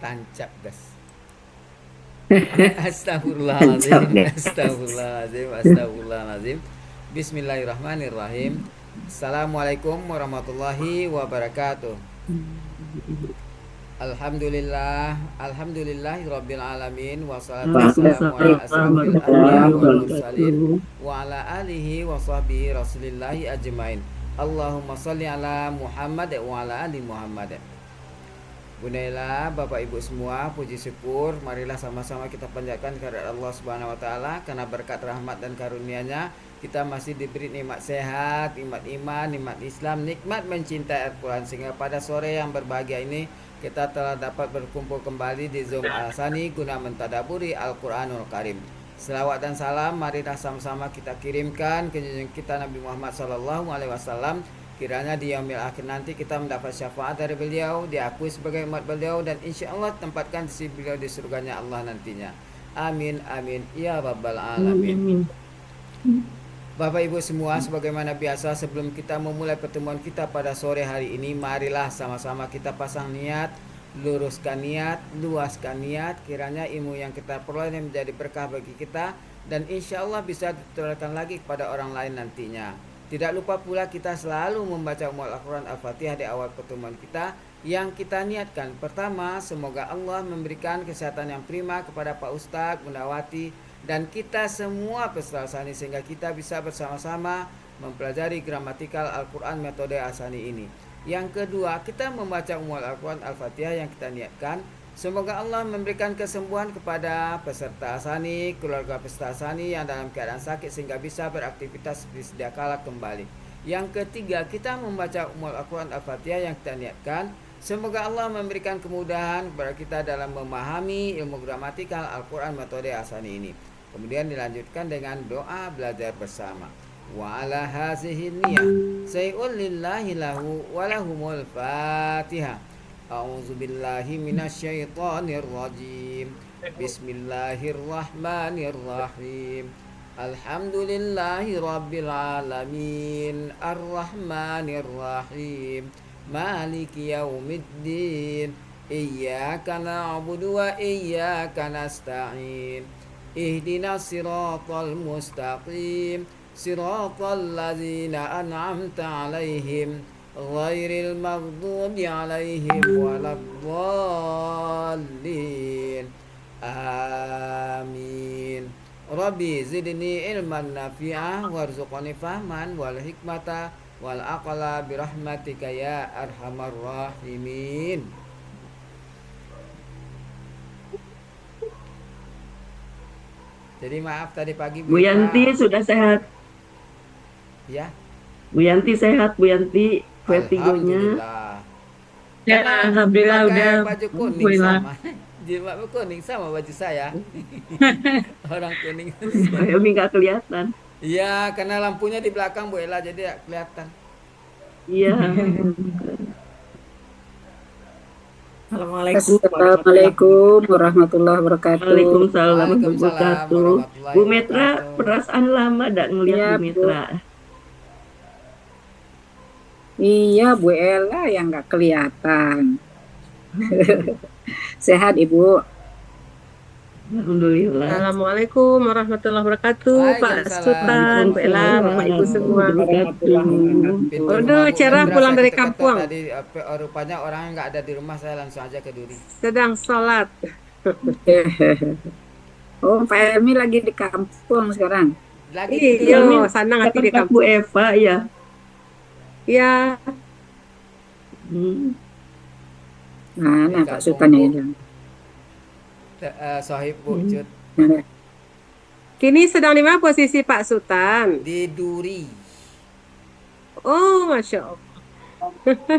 Tancap gas. Mantap Astagfirullahaladzim, deh. astagfirullahaladzim, astagfirullahaladzim. Bismillahirrahmanirrahim. Assalamualaikum warahmatullahi wabarakatuh. Alhamdulillah, alhamdulillahirabbil alamin, wassalatu wassalamu Waalaikumsalam ala asrofil anbiya warahmatullahi wal mursalin wabarakatuh. wa ala alihi wa sahbihi rasulillahi ajmain. Allahumma salli ala Muhammad wa ala ali Muhammad. Bunailah Bapak Ibu semua, puji syukur marilah sama-sama kita panjatkan kehadirat Allah Subhanahu wa taala, karena berkat rahmat dan karunia-Nya kita masih diberi nikmat sehat, nikmat iman, nikmat Islam, nikmat mencintai Al-Qur'an, sehingga pada sore yang berbahagia ini kita telah dapat berkumpul kembali di Zoom Al-Sani guna mentadaburi Al-Qur'anul Karim. Selawat dan salam marilah sama-sama kita kirimkan ke junjungan kita Nabi Muhammad SAW. Kiranya di yaumil akhir nanti kita mendapat syafaat dari beliau, diakui sebagai umat beliau, dan insya Allah tempatkan sisi beliau di surganya Allah nantinya. Amin amin ya rabbal alamin. Amin. Bapak Ibu semua, sebagaimana biasa sebelum kita memulai pertemuan kita pada sore hari ini, marilah sama-sama kita pasang niat, luruskan niat, luaskan niat, kiranya ilmu yang kita peroleh menjadi berkah bagi kita dan insya Allah bisa ditularkan lagi kepada orang lain nantinya. Tidak lupa pula kita selalu membaca Al-Quran Al-Fatihah di awal pertemuan kita yang kita niatkan. Pertama, semoga Allah memberikan kesehatan yang prima kepada Pak Ustadz, Bunda Wati, dan kita semua peserta Asani, sehingga kita bisa bersama-sama mempelajari gramatikal Al-Quran metode Asani ini. Yang kedua, kita membaca Al-Quran Al-Fatihah yang kita niatkan. Semoga Allah memberikan kesembuhan kepada peserta Asani, keluarga peserta Asani yang dalam keadaan sakit sehingga bisa beraktivitas seperti sedia kala kembali. Yang ketiga, kita membaca Al-Quran Al-Fatihah yang kita niatkan. Semoga Allah memberikan kemudahan kepada kita dalam memahami ilmu gramatikal Al-Quran metode Asani ini. Kemudian dilanjutkan dengan doa belajar bersama. Wa ala hazihi niyah say'ul lillahi lahu walahumul fatihah. A'udzu billahi minasyaitonir rajim. Bismillahirrahmanirrahim. Alhamdulillahi rabbil alamin. Ar-rahmanir rahim. Maliki yaumiddin. Iyyaka na'budu wa iyyaka nasta'in. Ihdinas siratal mustaqim. Siratal ladzina an'amta 'alaihim ghairil maghdubi 'alaihim waladdallin. Amin. Rabbi zidni ilman nafi'ah warzuqni fahman wal hikmata wal aqla birahmatika ya arhamar rahimin. Jadi maaf tadi pagi Bu Bu Yanti Ira. sudah sehat. Ya, Bu Yanti sehat, Bu Yanti. Vertigonya. alhamdulillah. Ya, Karena alhamdulillah udah pakai baju kuning alhamdulillah. sama. Jilbab kuning sama baju saya. Orang kuning. Ini nggak kelihatan. Iya, karena lampunya di belakang Bu Ella jadi ya kelihatan. Iya. Assalamualaikum Assalamualaikum warahmatullahi wabarakatuh. Waalaikumsalam warahmatullahi Waalaikumsalam wabarakatuh. warahmatullahi Bu Metra, wabarakatuh. perasaan lama tidak ngelihat Iya, Bu Bu. Metra. Iya, Bu Ella yang nggak kelihatan. Sehat, Ibu. Alhamdulillah. Assalamualaikum warahmatullahi wabarakatuh, Pak Sultan, Bu Ella, Bapak Ibu semua. Pintu Aduh, rumah Bu cerah Metra pulang saya dari ketok-ketok kampung. tadi, rupanya orangnya nggak ada di rumah, saya langsung aja ke Duri. Sedang sholat. Oh, Pak Helmi lagi di kampung sekarang. Lagi di Iya, Duri. senang hati di Tempat Bu kampung. Eva ya. Ya, Hmm. Mana Di Pak kampung, Sultan Bu. yang hilang? Sohib Bu Hmm. Cut. kini sedang di mana posisi Pak Sultan? Di Duri. Oh, Masya Allah.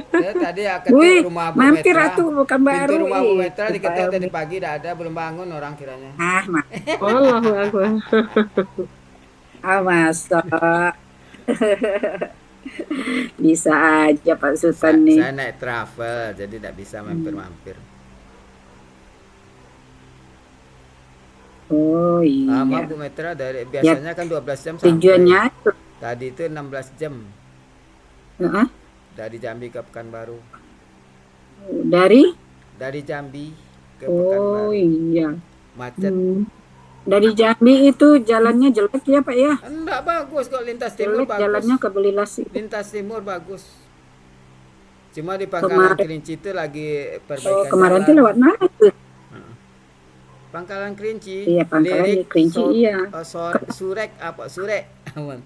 Saya tadi ya ketuk Wih, rumah Bu mampir Metra. atuh bukan Pintu baru rumah Bu ih. Metra Pak diketok tadi Helmi. pagi, dah ada, belum bangun orang kiranya. Mak. Allahu Akbar. Masa. Bisa aja Pak Sultan nih. Saya naik travel, jadi tidak bisa mampir-mampir. Oh Lama iya. Bu Metra, dari Ya, biasanya kan 12 jam sampai. tujuannya Tadi itu 16 jam Heeh. dari Jambi ke Pekanbaru. Dari Dari Jambi ke Oh Pekanbaru. iya. Macet. Dari Jambi itu jalannya jelek ya Pak ya? Enggak bagus kok, lintas timur Jelek bagus. jalannya ke Belilas itu. Lintas timur bagus. Cuma di Pangkalan Kemarin, Kerinci itu lagi perbaikan kemarin tuh jalan. lewat mana tuh? Pangkalan Kerinci, Iya Pangkalan di Lirik, Kerinci iya. Surek apa Surek. Aman.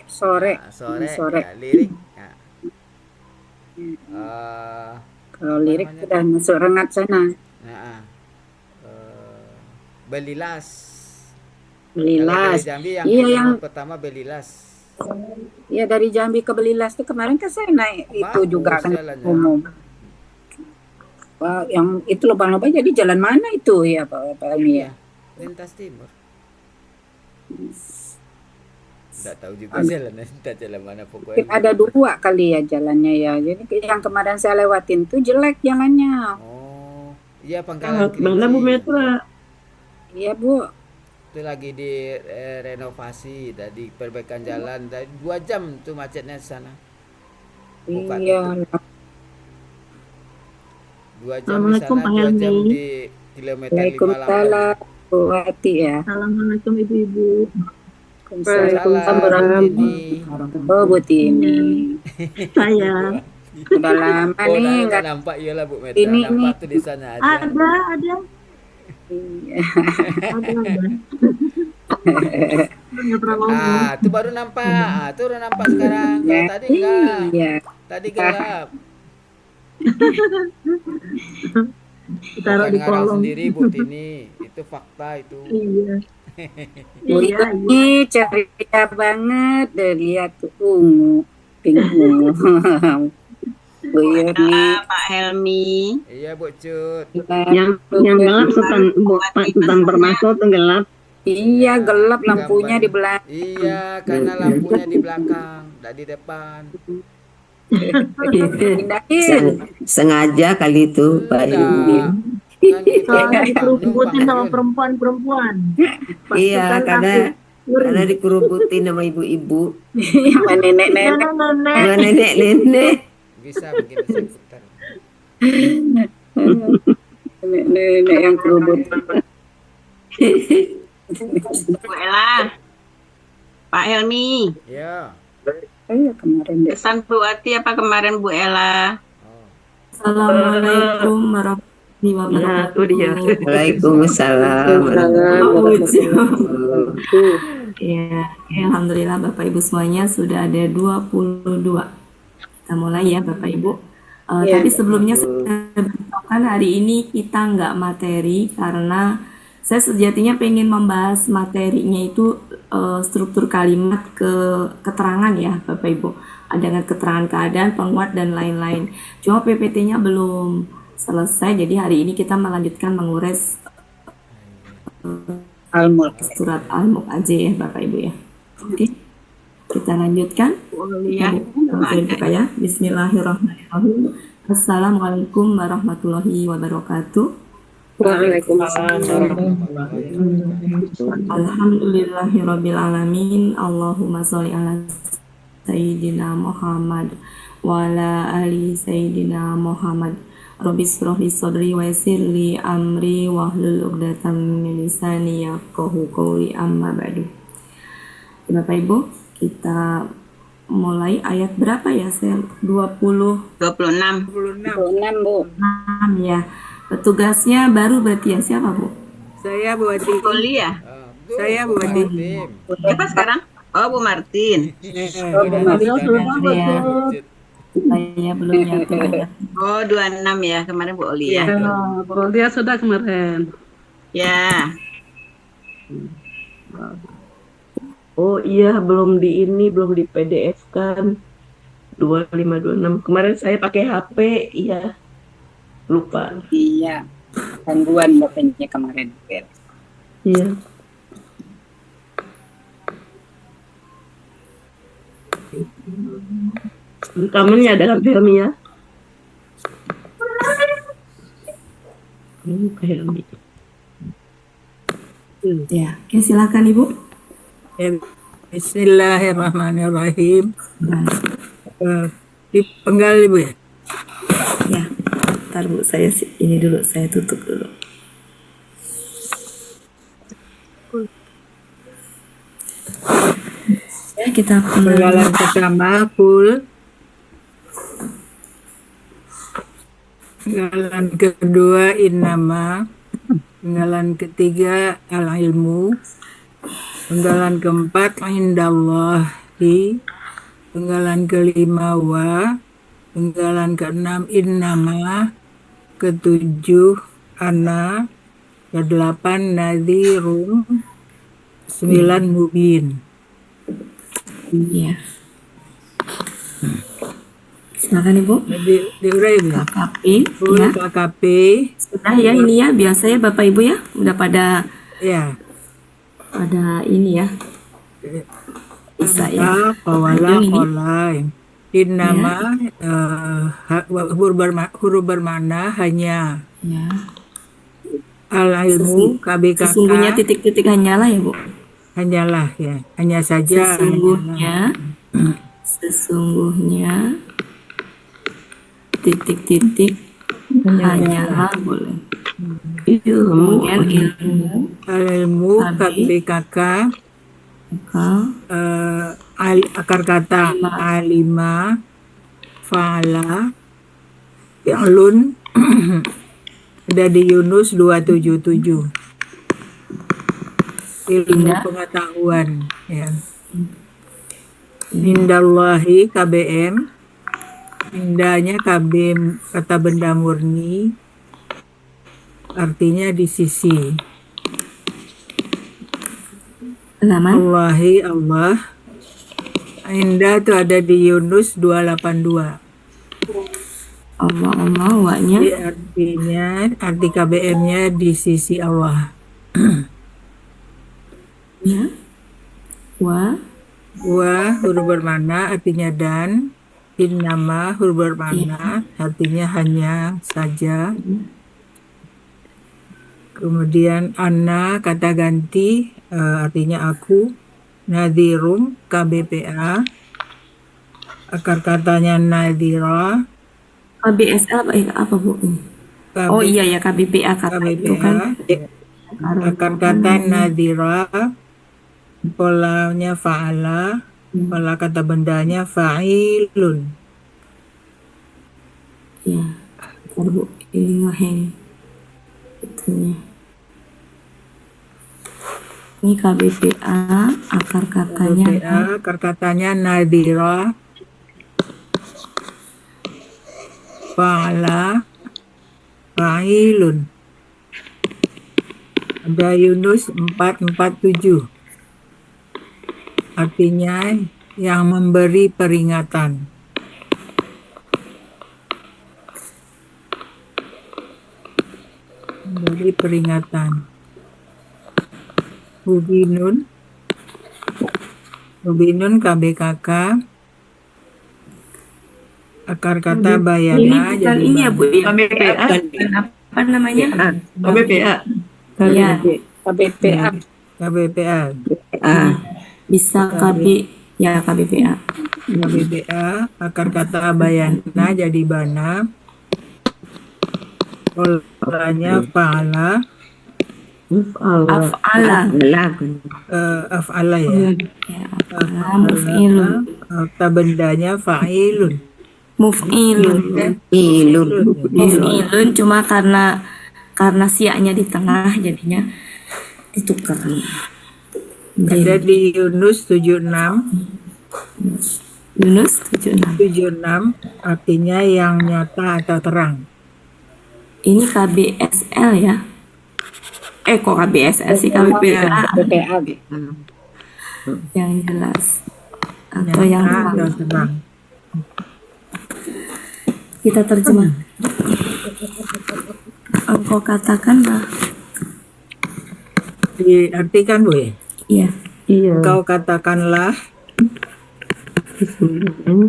Sore, Nah, sore, sore. ya, Lirik. Nah, eh, Kalau apa Lirik namanya udah tuh? masuk Rengat sana. Nah, eh, Belilas. Kalau dari Belilas. Jambi yang Iya yang jalur pertama Belilas. ya dari Jambi ke Belilas tuh kemarin kan saya naik itu juga Bagus kan jalannya. umum. Wah, yang itu lubang-lubang jadi jalan mana itu ya Pak Helmi ya? Iya, lintas timur. Nggak tahu juga jalannya, entah jalan mana pokoknya. Ada dua kali ya jalannya ya. Jadi yang kemarin saya lewatin tuh jelek jalannya. Oh, iya Pangkalan Mana Bu Kerinci. Metra? Iya Bu. Itu lagi di renovasi, tadi perbaikan jalan, tadi 2 jam tuh macetnya di sana. Buka Iya. tutup. 2 jam di Assalamualaikum sana, Pak 2 jam Helmi. di kilometer 58. Waalaikumsalam Bu Wati ya. Assalamualaikum Ibu-ibu. Waalaikumsalam Bu Tini. Oh Bu Tini. Saya Udah lama Oh, nih nggak nggak nampak iyalah Bu Meta. Ini Nampak tuh di sana aja. ada. Iya. Ada. Nggak pernah ngomong. Ah, itu baru nampak. Ah, itu udah nampak sekarang. Kalau tadi enggak. Iya. Tadi gelap. Taruh Bukan di ngarang kolom. sendiri Bu Tini. Itu fakta itu. Iya. Bu Iya. ini ceria banget deh lihat tuh ungu, pink ungu. Bu Yuni. Pak Helmi. Iya Bu Cut. Yang gelap Sultan Permata tuh gelap. Iya gelap Gambar. lampunya di belakang. Iya, karena lampunya di belakang, tidak di depan. Pindahin. Sengaja kali itu Pak Enggak. Ilmi. Kan kita Soalnya numpang, dikerubutin sama Yun. perempuan-perempuan. Iya, Pasukan karena aku karena dikerubutin sama ibu-ibu, Sama nenek-nenek. nenek-nenek. sama nenek-nenek. Bisa mungkin bisa putar. Nenek-nenek yang kerubut. Bu Ella. Pak Helmi. Ya. Iya kemarin deh. Pesan Bu Wati apa kemarin Bu Ella? Oh. Assalamualaikum warahmatullahi Nah, wabarakatuh. itu dia. Waalaikumsalam warahmatullahi wabarakatuh. Ya, alhamdulillah Bapak Ibu semuanya sudah ada 22. Kita mulai ya Bapak Ibu. Iya. Tapi sebelumnya saya beritahukan hari ini kita nggak materi karena saya sejatinya pengen membahas materinya itu struktur kalimat keterangan ya Bapak Ibu. Dengan keterangan keadaan, penguat dan lain-lain. Cuma PPT-nya belum selesai, jadi hari ini kita melanjutkan menguras Al-Mulk. surat Al-Mulk aja ya Bapak Ibu ya. Oke, kita lanjutkan. Ya. Saya buka ya. Bismillahirrahmanirrahim. Assalamualaikum warahmatullahi wabarakatuh. Alhamdulillahirrabbilalamin. Allahumma sholli ala Sayyidina Muhammad wa ala ali Sayyidina Muhammad. Rabbi shrah li sadri wa yassir li amri wahlul 'uqdatam min lisani yafqahu qawli amma ba'du. Bapak Ibu, kita mulai ayat berapa ya? Saya 26. 26 Bu. ya. Petugasnya baru berarti ya, siapa Bu? Saya Bu Wati. Kuliah. Saya Bu Wati. Siapa sekarang? Oh Bu Martin. Oh, Bu Martin. Ya, saya belum nyatet ya. Oh 26 ya kemarin Bu Olia. Oh, dia sudah kemarin. Ya. Oh iya, belum di PDF kan. 2526. Kemarin saya pakai HP, iya. Lupa. Iya. Gangguan bapaknya kemarin. Iya. Rekamannya ada kan Helmi ya? Ini Pak Helmi. Ya, oke silakan Ibu. Bismillahirrahmanirrahim. Nah, Dipenggal Ibu ya? ya. Ntar Bu, saya ini dulu, saya tutup dulu. Ya, kita Penggalan pertama full. Penggalan kedua innama. Penggalan ketiga al-ilmu. Penggalan keempat indallahi. Penggalan kelima wa. Penggalan keenam innama. Ketujuh ana. Kedelapan nadhirun. 9 mubin. Iya. Silakan Ibu. Diurai ya. KKP, Full ya. KKP. Sudah ya ini ya, biasanya Bapak Ibu ya, udah pada Ya. ini ya. Bisa ya. Qawala Lanjut ini. qolai. Innama huruf bermakna hanya. Ya. Al-ilmu Sesungguhnya KBKK titik-titik hanyalah ya Bu. hanyalah ya. Hanya saja. Sesungguhnya titik-titik hanyalah boleh. Kemudian ilmu Al-ilmu KBKK akar kata alima fa'ala fi'lun ada di Yunus 277. Ilmu pengetahuan ya. Indallahi KBM. Indahnya KBM kata benda murni. Artinya di sisi. halaman Allahi Allah. Indah itu ada di Yunus 282. Allah waknya Jadi artinya arti KBM-nya di sisi Allah. ya. Wa Huruf bermakna artinya dan. Innama huruf bermakna artinya hanya saja. Kemudian anna kata ganti artinya aku. Nadhirum KBPA akar katanya nadhira. KBSL apa Bu ini? Oh iya ya KBPA kata itu kan. Akar kata nadhira. Polanya fa'ala. Pola kata bendanya fa'ilun. Ya. Ntar Bu, ini ngeheng itunya. Ini KBPA akar katanya KBPA akar katanya nadhira. Fa'ala fa'ilun. Ada Yunus 447. Artinya yang memberi peringatan. Memberi peringatan. Mubinun KBKK akar kata ini bayana bukan ini ya Bu ya. KBPA. Apa namanya? KBPA. Ya, KBPA. KBPA bisa KBPA. KBPA akar kata bayana jadi bana. Polanya fa'ala Af'ala. af'ala ya. Ya, af'ala muf'ilun. Kata bendanya fa'ilun. Muf'ilun. Muf'ilun cuma karena siaknya di tengah jadinya ditukar. Ada di Yunus 76. Yunus 76. Artinya yang nyata atau terang. Ini KBSL ya. Kok KBSL sih KBPA yang jelas atau yang Nyata atau terang. terang. Kita terjemah. Engkau katakanlah. Diartikan Bu ya? Iya. Kau katakanlah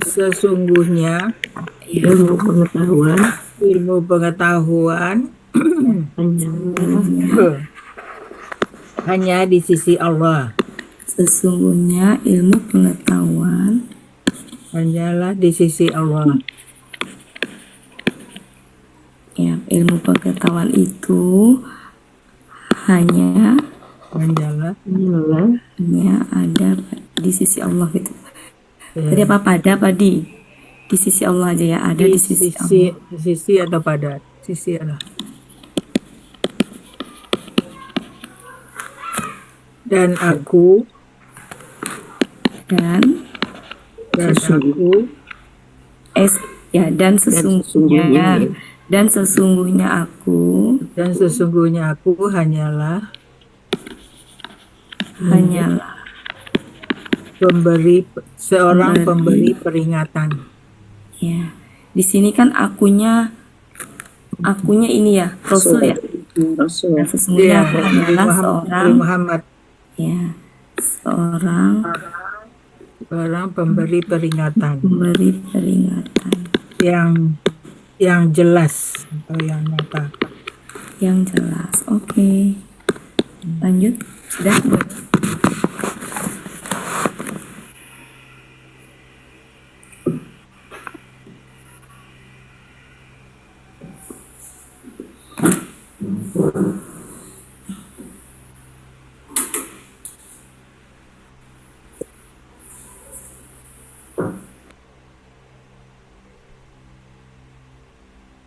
sesungguhnya ilmu pengetahuan hanya di sisi Allah. Sesungguhnya ilmu pengetahuan Hanyalah di sisi Allah. Ya, ilmu pengetahuan itu hanya Hanyalah. ada di sisi Allah gitu. Ya. Tadi apa pada di sisi Allah aja ya, ada di sisi Allah. Di sisi atau pada sisi Allah. Dan aku Dan aku dan sesungguhnya aku hanyalah pemberi peringatan. ya. Di sini kan akunya ini ya, Rasul ya. Rasul. Dan sesungguhnya aku hanyalah seorang Muhammad, seorang pemberi peringatan yang jelas atau yang nyata. yang jelas. Oke. Lanjut. Sudah.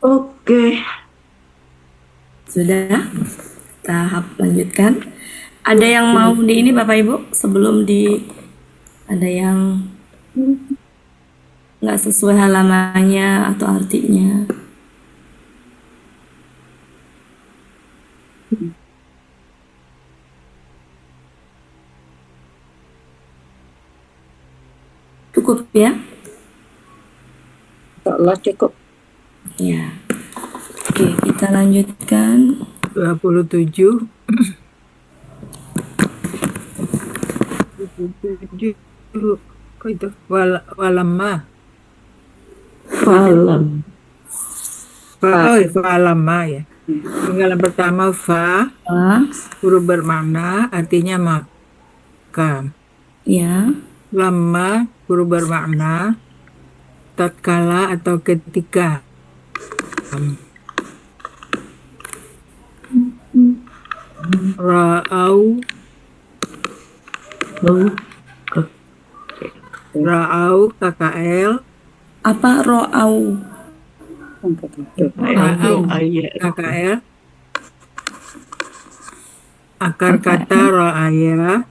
Oke. Sudah. Tahap lanjutkan. Ada yang mau di ini Bapak Ibu sebelum ada yang nggak sesuai halamannya atau artinya? Cukup ya? Allah cukup. Ya. Oke, kita lanjutkan. 27. Kok itu? Walamma. Falamma ya. Penggalan pertama fa, huruf bermakna artinya maka. Ya. Lama huruf bermakna tatkala atau ketika. Ra'au KKL. Apa ro'au? KKL. Akar kata ra'aya.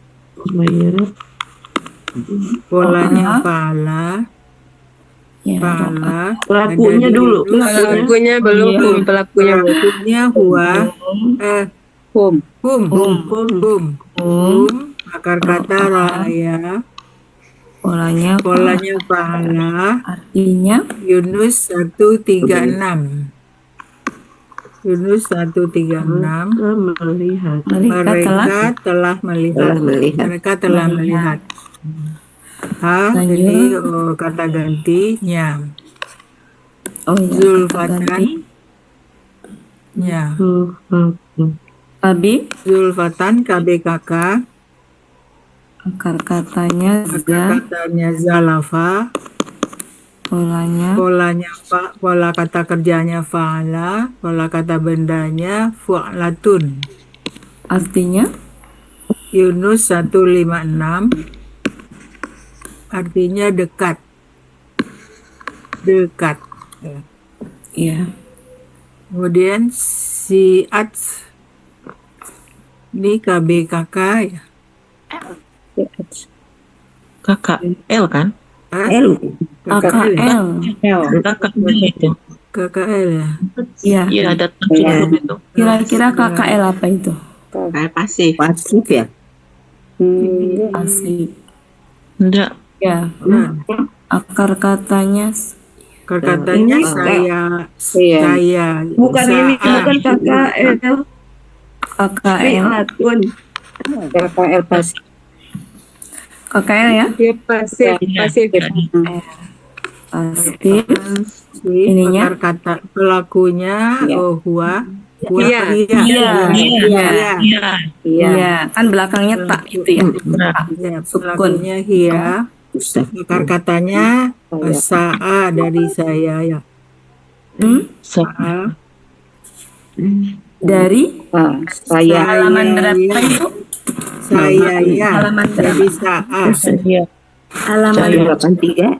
Polanya fa'ala. Ya, Pelakunya dulu. Pelakunya belum, pelakunya belum. Pelakunya huwa. Hum. Akar kata ra'aya. polanya Fa'ala. artinya Yunus 136. Yunus 136. Mereka telah melihat. Mereka telah melihat. Ini kata gantinya. Zulfatan. Ya. Abi Zulfatan KBKK. akar katanya Zalafa. polanya Pola kata kerjanya fa'ala. Pola kata bendanya fu'latun. artinya Yunus 156. Artinya dekat. ya. Kemudian si ats ini KBKK ya. Kakak L kan? L. AKL Kakak itu. KKL ya. ya. Iya ada tujuh itu. Kira-kira KKL apa itu? Kayak pasif. Pasif ya. Asik Enggak. ya. Akar katanya Katanya saya. Bukan ini, bukan KKL. KKL Atun. KKL pasif. KKL ya. Dia pasif. Pasti ininya Akar kata pelakunya huwa. iya kan belakangnya tak itu ya. Ya, pelakunya hia. Akar katanya sa'a dari saya ya. Sa'a. Dari Saya halaman berapa Ibu? Saya ya. Halaman Jadi berapa? Sa'a. Halaman 183.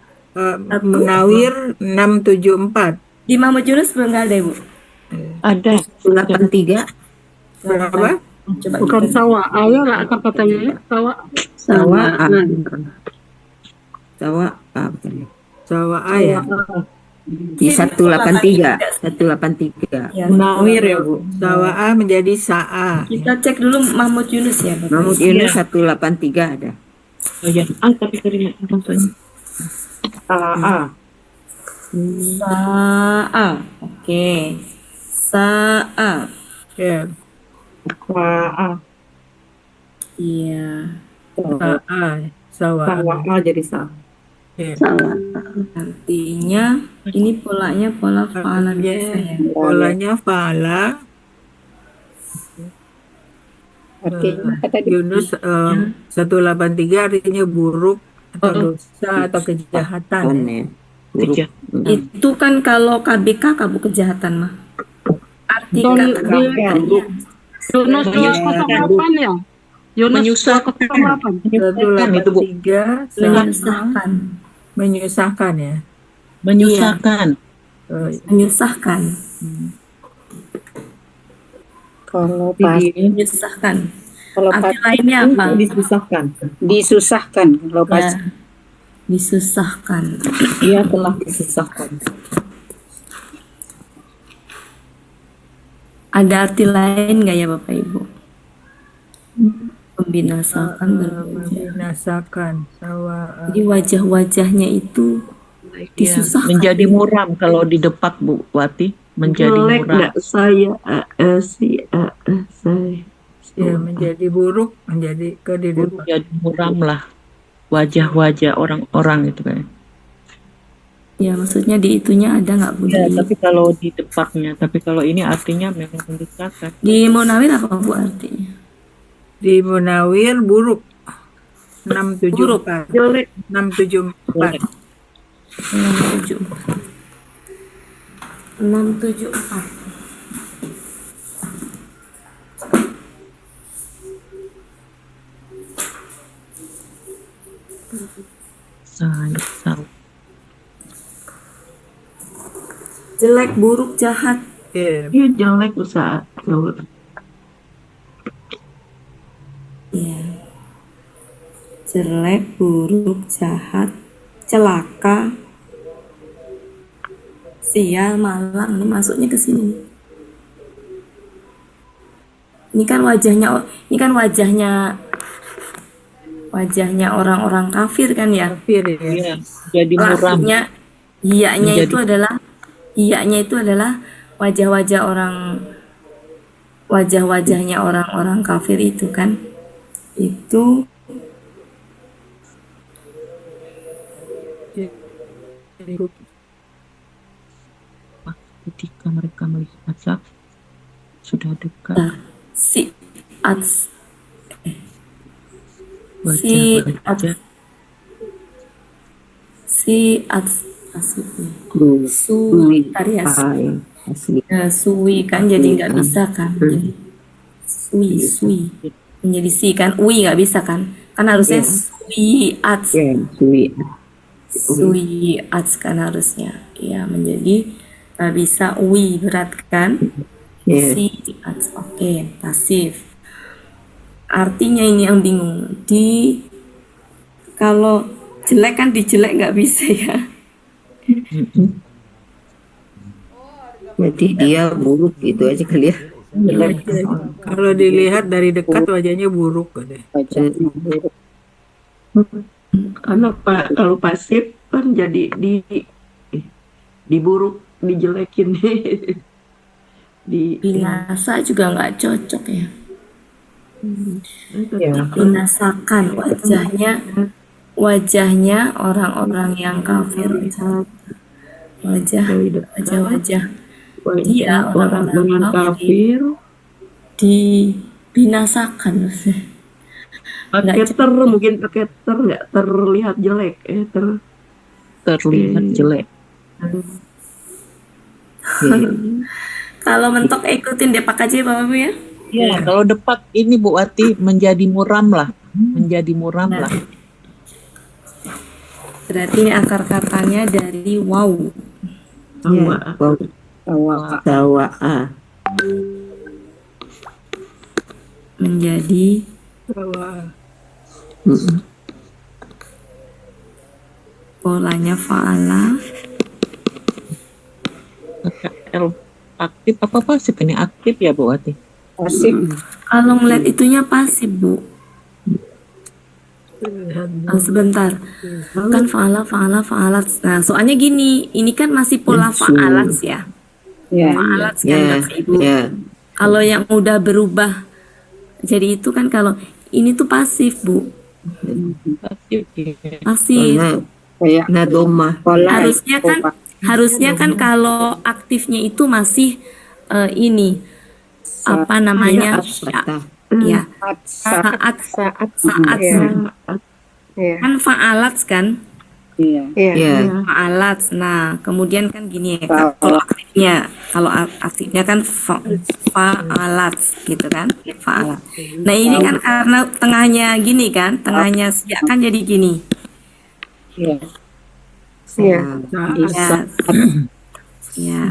Munawir 674. di Mahmud Yunus belum nggak ada Ibu? Ada. 183. Berapa? Coba Bukan kita- sawah. Ayo lah apa katanya ya? Sawah. Sawah. Sawah apa? Sawa ya. Di 183. 183. Ya, Munawir ya Bu. Sawa menjadi Sa'a. kita cek dulu Mahmud Yunus ya Bapak. Mahmud Yunus 183 ada. Oh ya. Tapi keringat rasanya. Sa'a. Sa'a. Oke. Sa'a. Ya. Sa'a. Iya. Sa'a. Sawa. Sa'a jadi sa'a. Ya. Artinya ini polanya pola fa'ala biasa ya. Polanya fa'ala. artinya kata di Yunus 183 artinya buruk atau dosa atau kejahatan. Ya. Buruk. Itu kan kalau KBK kabur kejahatan mah. Arti Dan kata Yunus 208 ya? Yunus 208. 183 sama menyusahkan. menyusahkan ya. Menyusahkan. Menyusahkan. kalau pas Menyusahkan. kalau pas Arti lainnya apa? Disusahkan. disusahkan kalau pas Ya, disusahkan. Ia telah disusahkan. Ada arti lain nggak ya Bapak Ibu? Membinasakan berwajah. Binasakan sawa. Jadi wajah-wajahnya itu disusahkan. Menjadi muram kalau di depak Bu Wati. Menjadi Jelek muram. nggak saya saya. Ya, menjadi buruk, menjadi kehidupan. Menjadi muram lah. Wajah-wajah orang-orang itu kan. Ya maksudnya di itunya ada nggak Bu? Ya, Di- tapi kalau di depaknya, tapi kalau ini artinya memang menyusahkan. Di Munawir apa Bu artinya? Di Munawir buruk 674. Jelek. 674. 674. 674. Salah. Jelek, buruk, jahat. Ya, Iya jelek usaha. Ya. Jelek, buruk, jahat, celaka, sial, malang. Ini masuknya ke sini. Ini kan wajahnya orang-orang kafir kan ya. kafir ya. Iya, jadi muram. Artinya hiyanya Menjadi- itu adalah wajahwajahnya orang-orang kafir itu kan. Itu Ketika mereka melihat azab sudah dekat, si ats wajah-wajah si ats asli Buruk. sui variasi Asli. sui kan jadi nggak bisa kan jadi sui menjadi si kan ui nggak bisa kan harusnya sui ats Ya, sui. sui ats kan harusnya ya menjadi nggak bisa ui berat kan Ya. si ats oke pasif artinya ini yang bingung kalau jelek kan dijelek nggak bisa ya. Jadi dia buruk gitu aja kali ya. Kalau dilihat dari dekat wajahnya buruk katanya. Karena kalau pasif kan jadi diburuk, dijelekin. Binasa juga nggak cocok ya. Binasakan wajahnya orang-orang yang kafir wajah-wajah dia orang dengan kafir. dibinasakan Keter mungkin keter nggak terlihat jelek, terlihat jelek. Kalau mentok ikutin Depak aja ya Bapak Ibu ya. Ya, kalau depak ini Bu Wati menjadi muram lah. Menjadi muram lah. Berarti ini akar katanya dari wow. Tawa. Tawa. Menjadi polanya fa'ala. L aktif apa pasif ini? Aktif ya Bu Wati? Pasif. Kalau ngeliat itunya pasif, Bu. Sebentar. Kan fa'alat. Nah, soalnya gini, ini kan masih pola fa'alat ya. Ya. Fa'alat kan Ya, Bapak Ibu. ya. Kalau yang udah berubah jadi itu kan kalau ini tuh pasif, Bu. Pasif ya. Pasif. Kayak Nadoma. pola. Harusnya kan kalau aktifnya itu masih ini apa namanya? Ya. Saat Iya. kan fa'alat kan? Iya. Ya. Fa'alat. Nah, kemudian kan gini ya, kalau aktifnya kan fa'alat gitu kan, fa'alat. Nah, ini kan karena tengahnya gini kan, tengahnya siak kan jadi gini. Iya. Iya. Ya. Ya,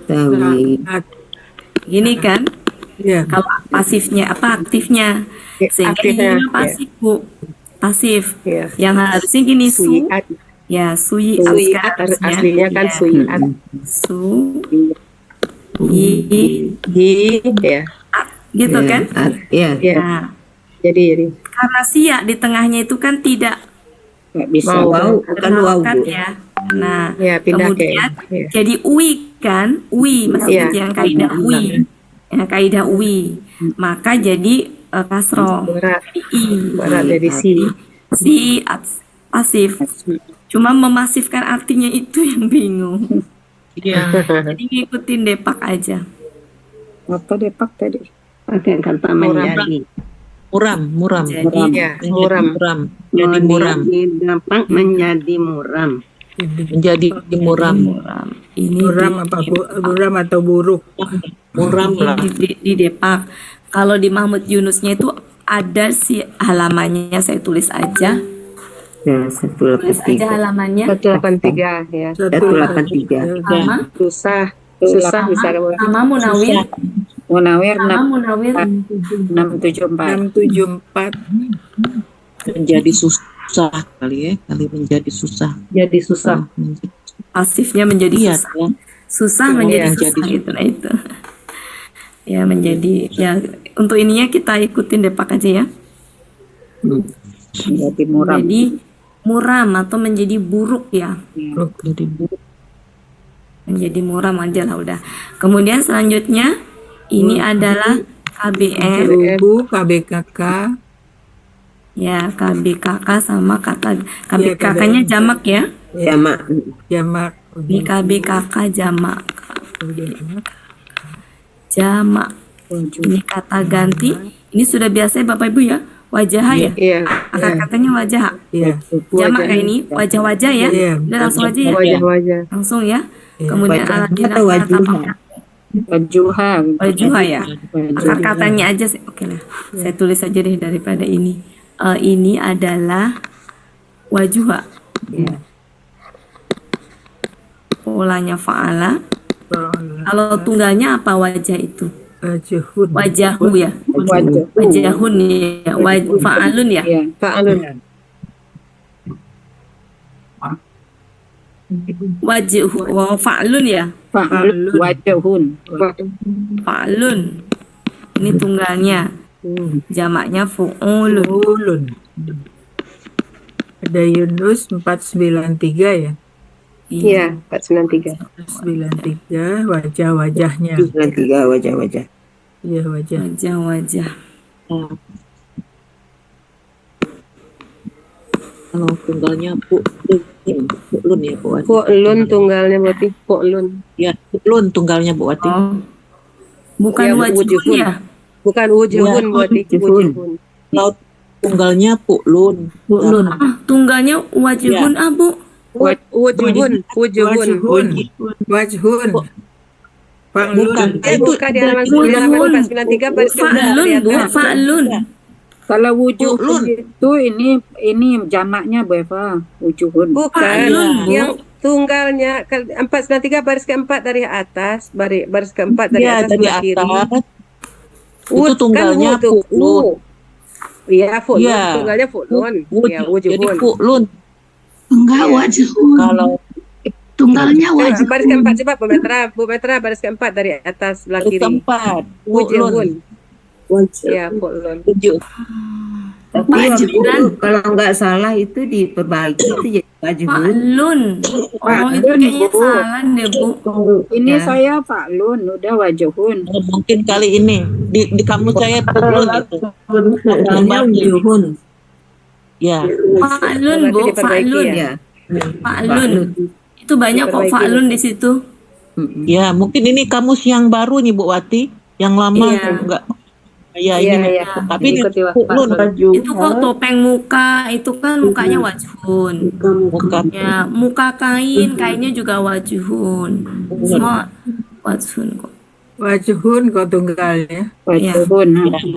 Tawi. gini kan. Ya. Kalau pasifnya apa aktifnya? Sehingga Aktifnya, ini pasif, Bu. Pasif. Iya. Yang harusnya gini su. Suyiat. Ya, suyiat Suyiat harusnya. aslinya kan suyiat. Su i Ya. gitu kan? Ya. Iya. Nah, Jadi karena siak di tengahnya itu kan tidak Nggak bisa. Wow, bukan wow, terhalakan Bu. ya. Nah, ya pindah ke kemudian ya. jadi ui kan? Ui masih Iya. yang kaidah ui. Yang kaidah ui. Maka jadi kasroh. Berat. I. Berat dari si. Pasif. Cuma memasifkan artinya itu yang bingung. Iya. Jadi ngikutin Depak aja. Apa Depak tadi? Pakai kata menjadi. Muram. Jadi Ya, Menjadi muram. muram. Jadi muram. Dapat menjadi muram. Menjadi muram. muram. Ini Buram apa? Buram atau buruk? Muram lah. di Depak. Kalau di Mahmud Yunusnya itu ada si halamannya, saya tulis aja. Ya, Tulis aja 183. halamannya. 183 ya. 183. Sama Susah bisa sama Munawir. Munawir Sama Munawir 674. 674. Menjadi susah kali ya. Kali menjadi susah. Jadi susah. pasifnya menjadi Iya. susah. Ya. Susah menjadi susah itu. Nah itu. Ya menjadi ya untuk ininya kita ikutin Depak aja ya. Jadi muram. Jadi muram atau menjadi buruk ya. Jadi buruk. Menjadi muram aja lah udah. Kemudian selanjutnya ini adalah KBM. Ibu, KBKK. Ya, KBKK sama kata Iya, KBKK-nya jamak ya. Jamak. Jamak. Ini KBKK jamak. Jamak. Ini kata ganti. Ini sudah biasa ya Bapak Ibu ya. Wajah ya. Iya. Akar katanya wajah. Iya. Jamak kayak ini wajah-wajah ya. Iya. Udah langsung aja ya. Wajah-wajah. Langsung ya. Iya. Kemudian Wajah alat atau wajuha? Wajuha. Wajuha ya. Akar katanya aja sih. Oke lah. Saya tulis aja deh daripada ini. Ini adalah wajuha. Polanya fa'ala. Kalau tunggalnya apa wajah itu? Wajuhun. Wajahu ya. Wajahun ya. Fa'alun ya. Iya. Fa'alun. Wajahu. Fa'alun ya. Fa'alun. Wajahun. Fa'alun. Ini tunggalnya. Jamaknya fu'ulun. Ulun. Ada Yunus 493 ya. Iya, 493. 93 wajah-wajahnya. 93 wajah-wajah. Iya, wajah. Wajah-wajah. Kalau tunggalnya Pu'lun ya Bu Wati. Fu'lun tunggalnya berarti fu'lun. Ya, Pu'lun tunggalnya Bu Wati. Oh. Bukan Ya, wajahun wujuhun. ya. Bukan wujuhun Ya, berarti wujuhun. Kalau tunggalnya Pu'lun. Ulun. Tunggalnya wajahun Bu. Wujuhun. Wujuhun. Wajhun. Wajhun. Bukan. Fa'lun. Dia buka di halaman Wujhun. 493 baris keempat Fa'lun, di Bu, atas. fa'lun. Kalau wujuhun Fu'lun. itu ini jamaknya Bu Eva, wujuhun. Bukan. Fa'lun, Bu. Yang tunggalnya 493 baris keempat dari atas, baris keempat dari Ya, atas dari sebelah kiri. atas. Wud, Itu tunggalnya kan wu tuh, fu'lun. wu. Iya, fu'lun. Iya. Tunggalnya fu'lun. Ya, Jadi wujuhun. fu'lun. Enggak Iya. wajhun. Kalau Tunggalnya Baris wajhun. keempat coba Bu Metra baris keempat dari atas sebelah dari kiri. tempat Wujuhun. Wajib. Ya, fu'lun. Wujud. Tapi waktu Wajib kan? itu kalau nggak salah itu diperbaiki itu jadi wajibun. Fa'lun. Oh, itu Fa'lun, kayaknya Bu. salah deh, Bu. Ini Ya. saya fa'lun, udah wajuhun. Mungkin kali ini di kamu saya fu'lun itu. Tunggalnya wujuhun. Ya. Fa'lun, Bu, Berarti diperbaiki fa'lun. ya? Ya. Fa'lun. Itu banyak kok Diperbaiki. fa'lun di situ. Ya, mungkin ini kamus yang baru nih Bu Wati. Yang lama Iya. enggak. Ya, Iya, ini. iya. Tapi ini Ikuti fu'lun. Itu kok topeng muka, itu kan mukanya wajhun. Bukan. Ya, muka kain, kainnya juga wajhun. Semua wajhun kok. Wajuhun kok tunggalnya. Wajuhun.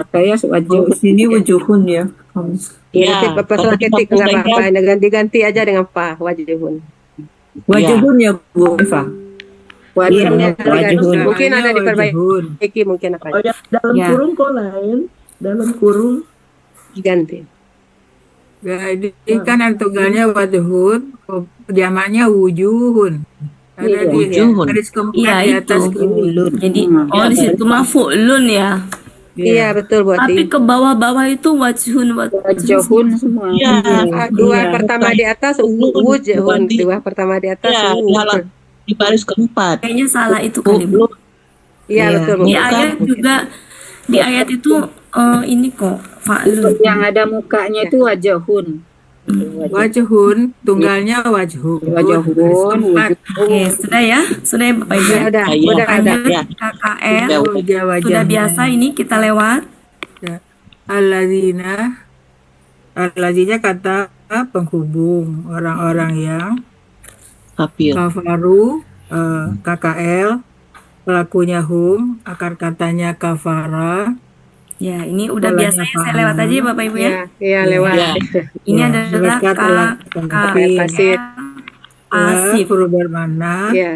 Saya wajuh. Sini wujuhun ya. Ya, Ya, nanti pas kalau ketik di nggak kampus apa-apa. saya- Ganti-ganti aja dengan pa, wajuhun. Wajibun ya Bu Eva. Wajuhun. Iya, wajuhun. Mungkin ada Tunggalnya diperbaiki. wajuhun. Mungkin akan Oh ya, dalam Ya. kurung kok lain. Dalam kurung. diganti. Jadi kan yang tunggalnya wajuhun, jamaknya wujuhun. Ada Iya, di wujuhun. garis keempat Iya, di atas itu. kiri. Jadi, oh di situ mah fu'lun ya. Iya, betul Bu Tapi Ati. ke bawah-bawah itu wajhun, Wajuhun semua. Ya. Dua Iya. pertama di atas wujuhun, dua pertama di atas Ya, di halaman di baris keempat. Kayaknya salah itu kali, Bu. Fu'lun. Iya, Iya. betul Bu. Di ayat juga, di ayat itu ini kok fa'lun. Yang ada mukanya itu wajuhun. Wajuhun, tunggalnya wajuhun. Wajuhun, Garis keempat. Oke, sudah ya? Sudah ya Bapak Ibu? Ya, udah, Iya. udah ada. Lanjut Ya. KKR. Ya, Wajah-wajahnya. Sudah biasa ini kita lewat. Alladzina kata penghubung orang-orang yang kafir. kafaru, KKL, pelakunya hum, akar katanya kafara. Ya, ini udah Polanya biasa ya. Saya fa'ala. lewat aja ya Bapak Ibu ya. Ya, iya lewat. Ya. Ini Ya, adalah mereka telah KKL pasif. pasif. huruf bermana, Ya,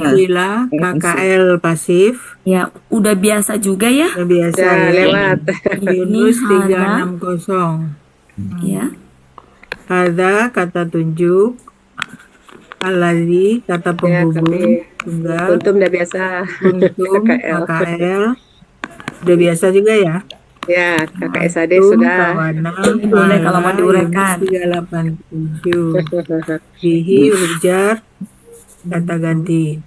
bila KKL pasif, Ya, udah biasa juga ya. udah biasa ya ya. lewat. Yunus hada. 360. Ya. Hada kata tunjuk, alladzi kata Ya, penghubung, kami tunggal, untung udah biasa. kuntum, KKL. KKL, udah biasa juga ya. Ya, kakak SAD Tum, sudah. kawana, Boleh kalau mau ala, diuraikan. Yunus 387. Fihi ujar, kata ganti.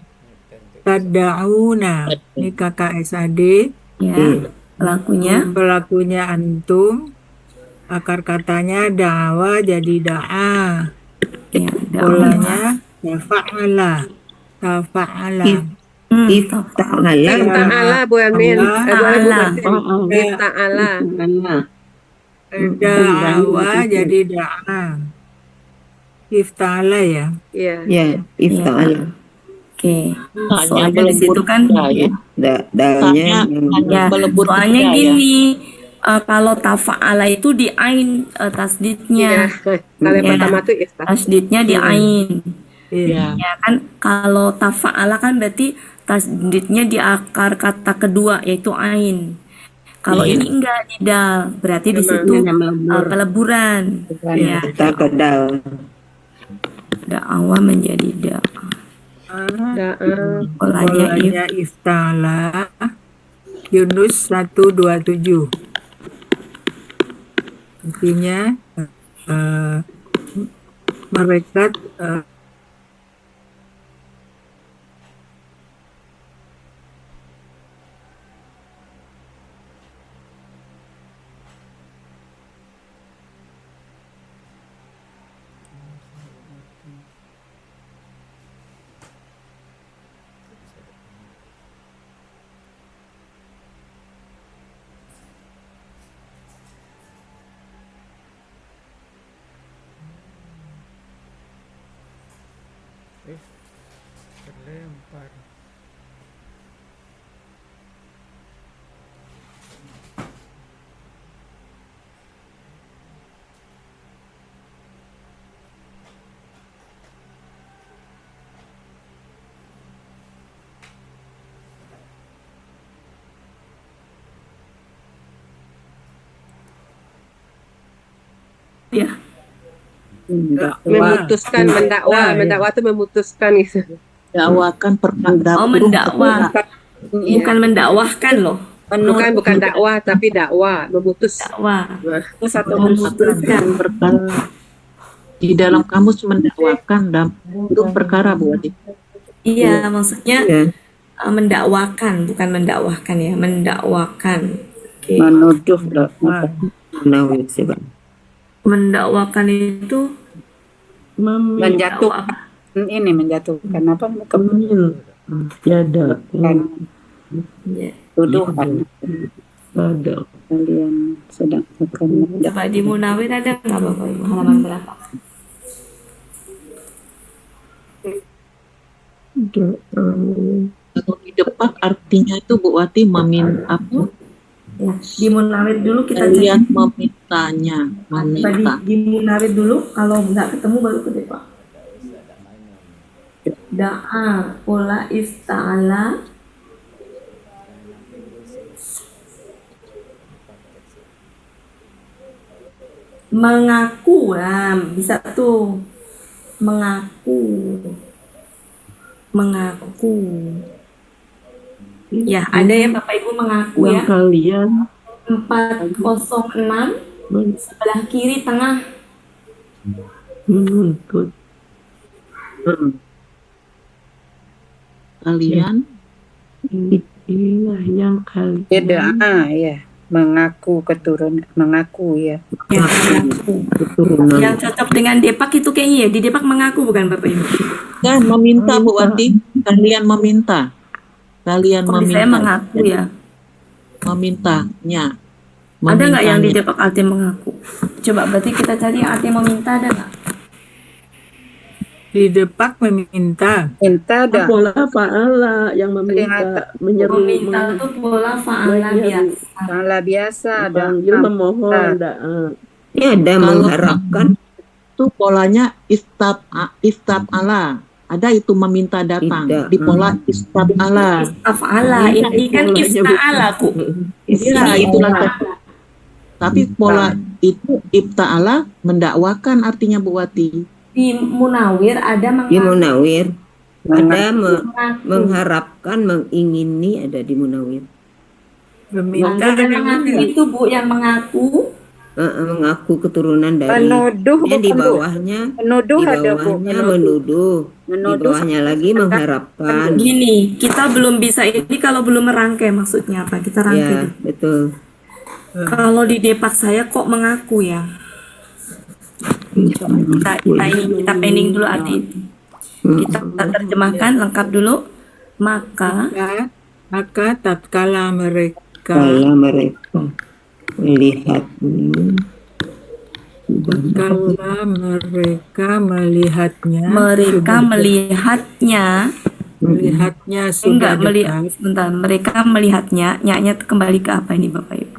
Tada'una, ini kakak SAD, Ya. Pelakunya. pelakunya antum, akar katanya dawa jadi da'a. Ya, dakwah. Polanya tafa'ala. Tafa'ala. Ifta'ala. Ta'ala Bu Amin. Bu Martin. Ta'ala. Ta'ala. Da'wa jadi da'a. Ifta'ala ya. Iya. Ya, ifta'ala. Oke. Hanya Soalnya di situ kan. ya. Dalnya Ya, Melebur soalnya tiga, ya. gini. Kalau tafa'ala itu di ain Iya. tasdidnya. Kalau yang Ya. pertama tuh iftah. Tasdidnya di ain. Iya. Ya kan kalau tafa'ala kan berarti tasdidnya di akar kata kedua yaitu ain. Kalau Iya. ini enggak di dal, berarti di situ peleburan. Ya, kita ke dal. da'awah menjadi da'a. Polanya Polanya ifta'ala. Yunus 127. Artinya mereka Terlempar. Memutuskan mendakwa itu memutuskan gitu. Dakwakan perkara. Oh, mendakwa. Bukan mendakwahkan loh. Bukan dakwah tapi dakwa, memutus. Dakwa. Satu Memutuskan. Perkara. Di dalam kamus mendakwakan dan itu perkara Bu Wati. Iya, maksudnya Ya. mendakwakan, bukan mendakwahkan ya, mendakwakan. Oke. menuduh Nawir sih, Bang. Mendakwakan itu menjatuhkan ini menjatuhkan apa Tiada. ya. tuduhan Ada. kalian sedang akan Coba di Munawir ada nggak Bapak Ibu halaman berapa? Kalau di depan artinya itu Bu Wati meminta apa? Ya, di Munawir dulu kita cek. Kalian memintanya, Tadi meminta. di Munawir dulu, kalau nggak ketemu baru ke depan. Da'a pola ista'ala mengaku lah, bisa tuh mengaku ya, ada ya Bapak Ibu mengaku Yang ya. kalian 406 sebelah kiri tengah. menuntut. Kalian Inilah yang kalian beda ya mengaku mengaku ya Ya, mengaku. Yang cocok dengan Depak itu kayaknya ya, di Depak mengaku bukan Bapak Ibu? kan meminta Bu Wati, kalian meminta. Kalian Oh, saya meminta. mengaku ya. Memintanya. Ada nggak yang di Memintanya. Depak arti mengaku? Coba berarti kita cari arti meminta, ada nggak? Di depak meminta. minta dah pola fa'ala yang meminta, menyeru, Meminta itu pola fa'ala biasa. malah biasa dah memanggil, memohon, da'a. Ini ada Kalau mengharapkan. Itu polanya istab'ala. Ada itu meminta datang. Tidak. Di pola istab'ala. Istaf'ala, ini kan ifta'ala ku. Ya, itulah tadi. Tapi pola itu ibta'ala mendakwakan artinya Bu Wati. Di Munawir ada Di mengaku. Munawir. Ada Mengaku. mengharapkan, mengingini ada di Munawir. Ada Meminta ada mengaku juga. itu Bu yang mengaku. Mengaku keturunan dari. menuduh Di bukan, Bu. bawahnya. menuduh Di ada Bu bawahnya menuduh. Di menuduh bawahnya lagi mengharapkan. Gini, kita belum bisa ini kalau belum merangkai maksudnya apa? Kita rangkai. Ya, betul. Kalau di Depak saya kok mengaku ya. Coba kita pending dulu arti itu. Kita terjemahkan lengkap dulu. Maka Maka tatkala mereka melihatnya, tatkala mereka melihatnya, melihatnya sudah enggak melihat, dekat. sebentar, mereka melihatnya, nyaknya kembali ke apa ini Bapak Ibu?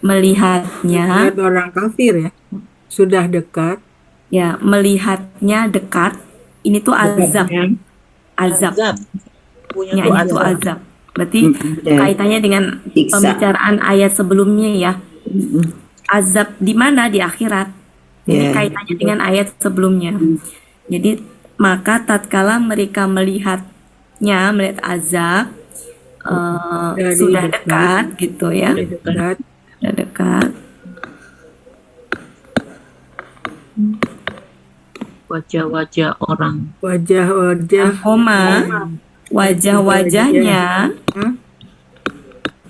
Melihatnya, Lihat orang kafir ya, sudah dekat. ya melihatnya dekat. Ini tuh azab, azab. Azab. Punya Nyaknya tuh tuh azab. azab. Berarti Ya. kaitannya dengan Siksa. pembicaraan ayat sebelumnya ya. Azab di mana? Di akhirat. Ini Ya. kaitannya dengan ayat sebelumnya. Jadi maka tatkala mereka melihatnya, melihat azab Dari sudah dekat. dekat gitu ya. Dekat. Sudah dekat. Wajah-wajah orang. Wajah-wajah Koma wajah-wajahnya.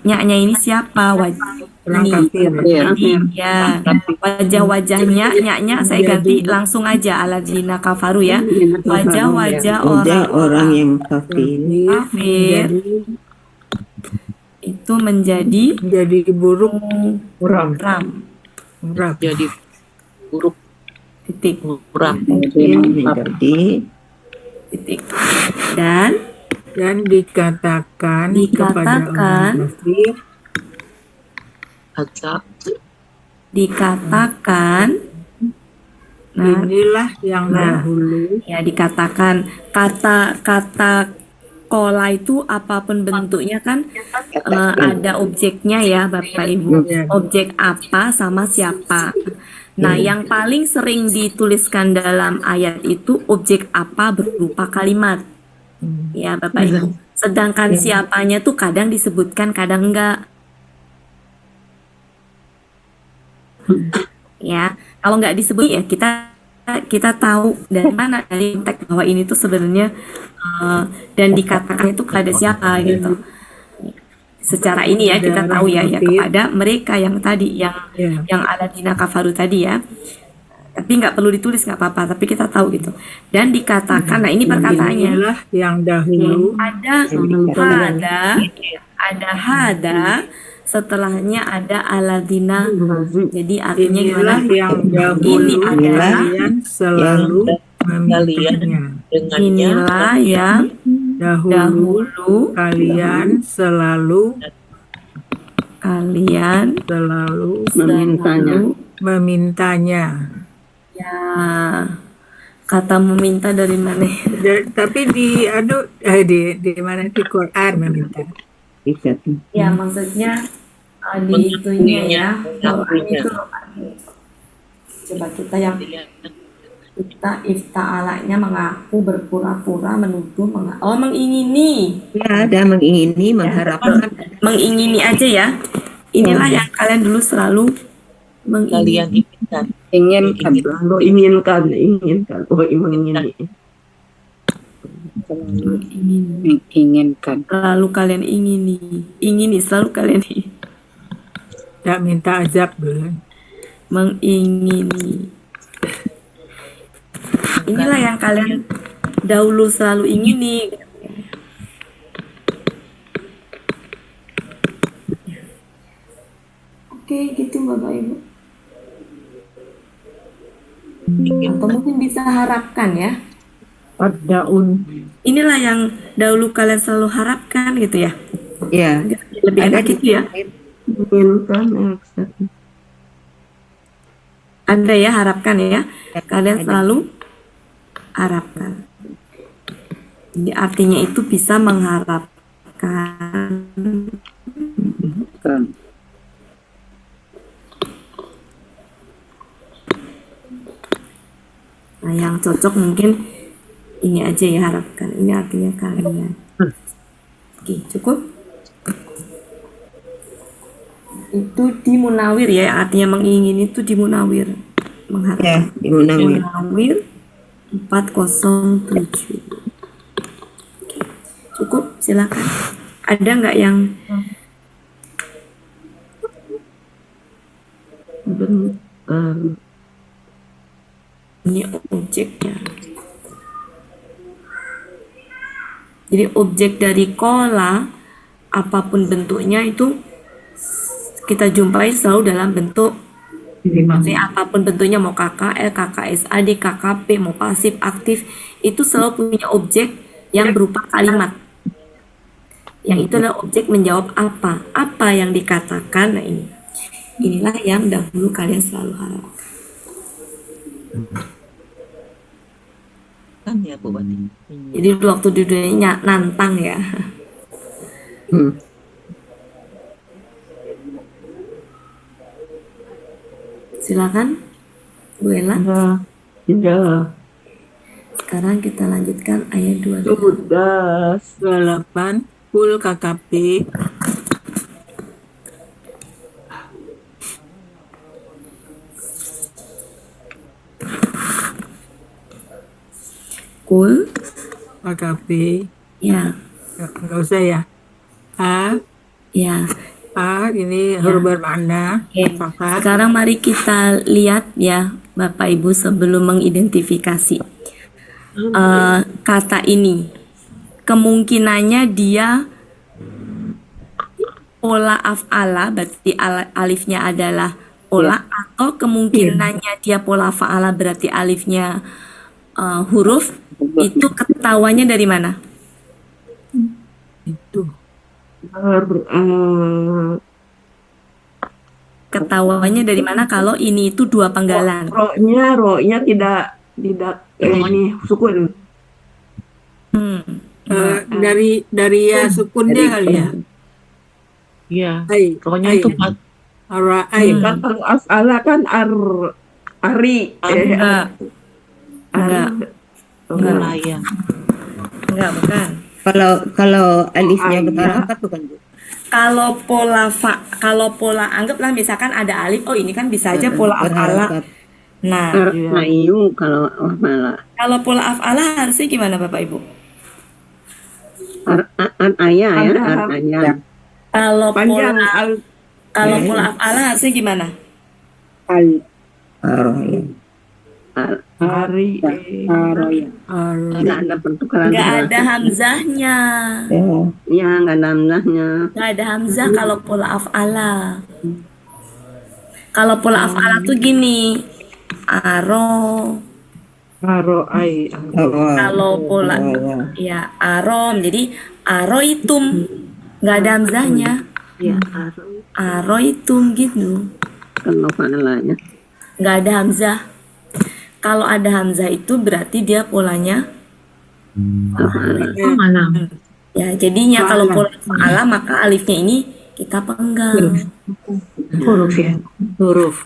Nyaknya ini siapa? Wajah orang ini. kafir. Jadi ya wajah-wajahnya nyaknya saya ganti langsung aja aladina kafaru ya. Wajah-wajah Orang orang yang kafir kafir itu menjadi menjadi buruk. muram. Jadi buruk Titik. murah. menjadi Titik. Dan dan dikatakan kepada orang kafir, Azab. dikatakan nah inilah yang Nah. dahulu ya dikatakan kata-kata kola itu apapun bentuknya kan ada objeknya ya Bapak Ibu. Ya. Objek apa sama siapa. Nah, yang paling sering dituliskan dalam ayat itu objek apa berupa kalimat. Ya, Bapak Ibu. Sedangkan siapanya tuh kadang disebutkan, kadang enggak. Ya, kalau nggak disebut ya kita tahu dari mana, dari teks bahwa ini tuh sebenarnya dan dikatakan itu kepada siapa gitu. Secara ini ya kita tahu ya kepada mereka yang tadi yang alladzina kafaru tadi ya. Tapi nggak perlu ditulis, nggak apa-apa, tapi kita tahu gitu. Dan dikatakan, nah ini perkataannya Inilah yang dahulu ada hada, setelahnya ada alladzina. Jadi artinya inilah gimana? yang dahulu Ini adalah kalian selalu memintanya. dengannya inilah yang Dahulu kalian selalu memintanya. Ya, kata meminta dari mana? Tapi di mana di Quran meminta. Ya, maksudnya di itunya ya. Quran itu coba kita yang kita ifta'alanya mengaku, berpura-pura, menuduh, mengingini. Ya, ada mengingini, mengharapkan. Mengingini aja ya. Inilah yang kalian dulu selalu kalian mengingini. inginkan. Selalu inginkan. Oh, mengingini. Inginkan. Selalu kalian ingini, selalu kalian Tak minta azab dulu. mengingini. Inilah yang kalian dahulu selalu ingini. Oke, gitu Bapak Ibu. Atau mungkin bisa harapkan ya. Inilah yang dahulu kalian selalu harapkan gitu ya. Ya, Lebih enak gitu ya. Inginkan. Anda ya harapkan ya. Kalian selalu harapkan. Jadi artinya itu bisa mengharapkan. Nah, yang cocok mungkin ini aja ya, harapkan. Ini artinya kalian. Oke, cukup. Itu di munawir ya, artinya mengingini itu di munawir. Mengharapkan. di Munawir. Munawir 407. Oke, cukup, silakan. Ada nggak yang ini objeknya? Jadi objek dari kola apapun bentuknya itu kita jumpai selalu dalam bentuk, maksudnya apapun bentuknya, mau KKL, KKSAD, KKP, mau pasif, aktif, itu selalu punya objek yang berupa kalimat. Yang itu adalah objek menjawab apa yang dikatakan. Nah inilah yang dahulu kalian selalu harapkan. Kan ya Bu Wati. Jadi waktu di dunia nantang ya. Silakan Bu Ella. Tidak. Sekarang kita lanjutkan ayat 2. Sudah. 28 full KKP. Kul. KKP. Ya. Enggak usah ya. Ya. Ini huruf bermakna. Oke. Fakat. Sekarang mari kita lihat ya Bapak Ibu sebelum mengidentifikasi kata ini. Kemungkinannya dia pola af'ala, berarti alifnya adalah pola, atau kemungkinannya dia pola fa'ala, berarti alifnya huruf. Itu ketawanya dari mana? Itu. Ketawanya dari mana kalau ini itu dua panggalan? Ro-nya tidak ini sukun. Dari ya sukunnya kali ya. Iya. Ai. Pokoknya itu Ara ai. Kan kalau af'ala kan Ari. Enggak. Enggak. Wilayah. Enggak, bukan. Kalau alifnya berharokat angkat bukan Bu? Kalau pola anggaplah misalkan ada alif, oh ini kan bisa aja pola af'ala. Berharokat. Nah, Ayu kalau malah. kalau pola af'ala harusnya gimana Bapak Ibu? Ayah ya, ayah. Kalau Panjang pola af'ala harusnya gimana? Aroh. Ari. Ada pertukaran. Nggak ada hamzahnya. Ya, nggak ada hamzahnya. Nggak ada hamzah kalau pola af'ala. Kalau pola af'ala tuh gini, aro. Kalau pola ya arom, jadi aroitum, nggak ada hamzahnya. Ya, Aroitum gitu, kalau panelanya. nggak ada hamzah. Kalau ada hamzah itu berarti dia polanya ya. Jadinya kalau pola af'ala maka alifnya ini kita penggal. Huruf ya. Huruf.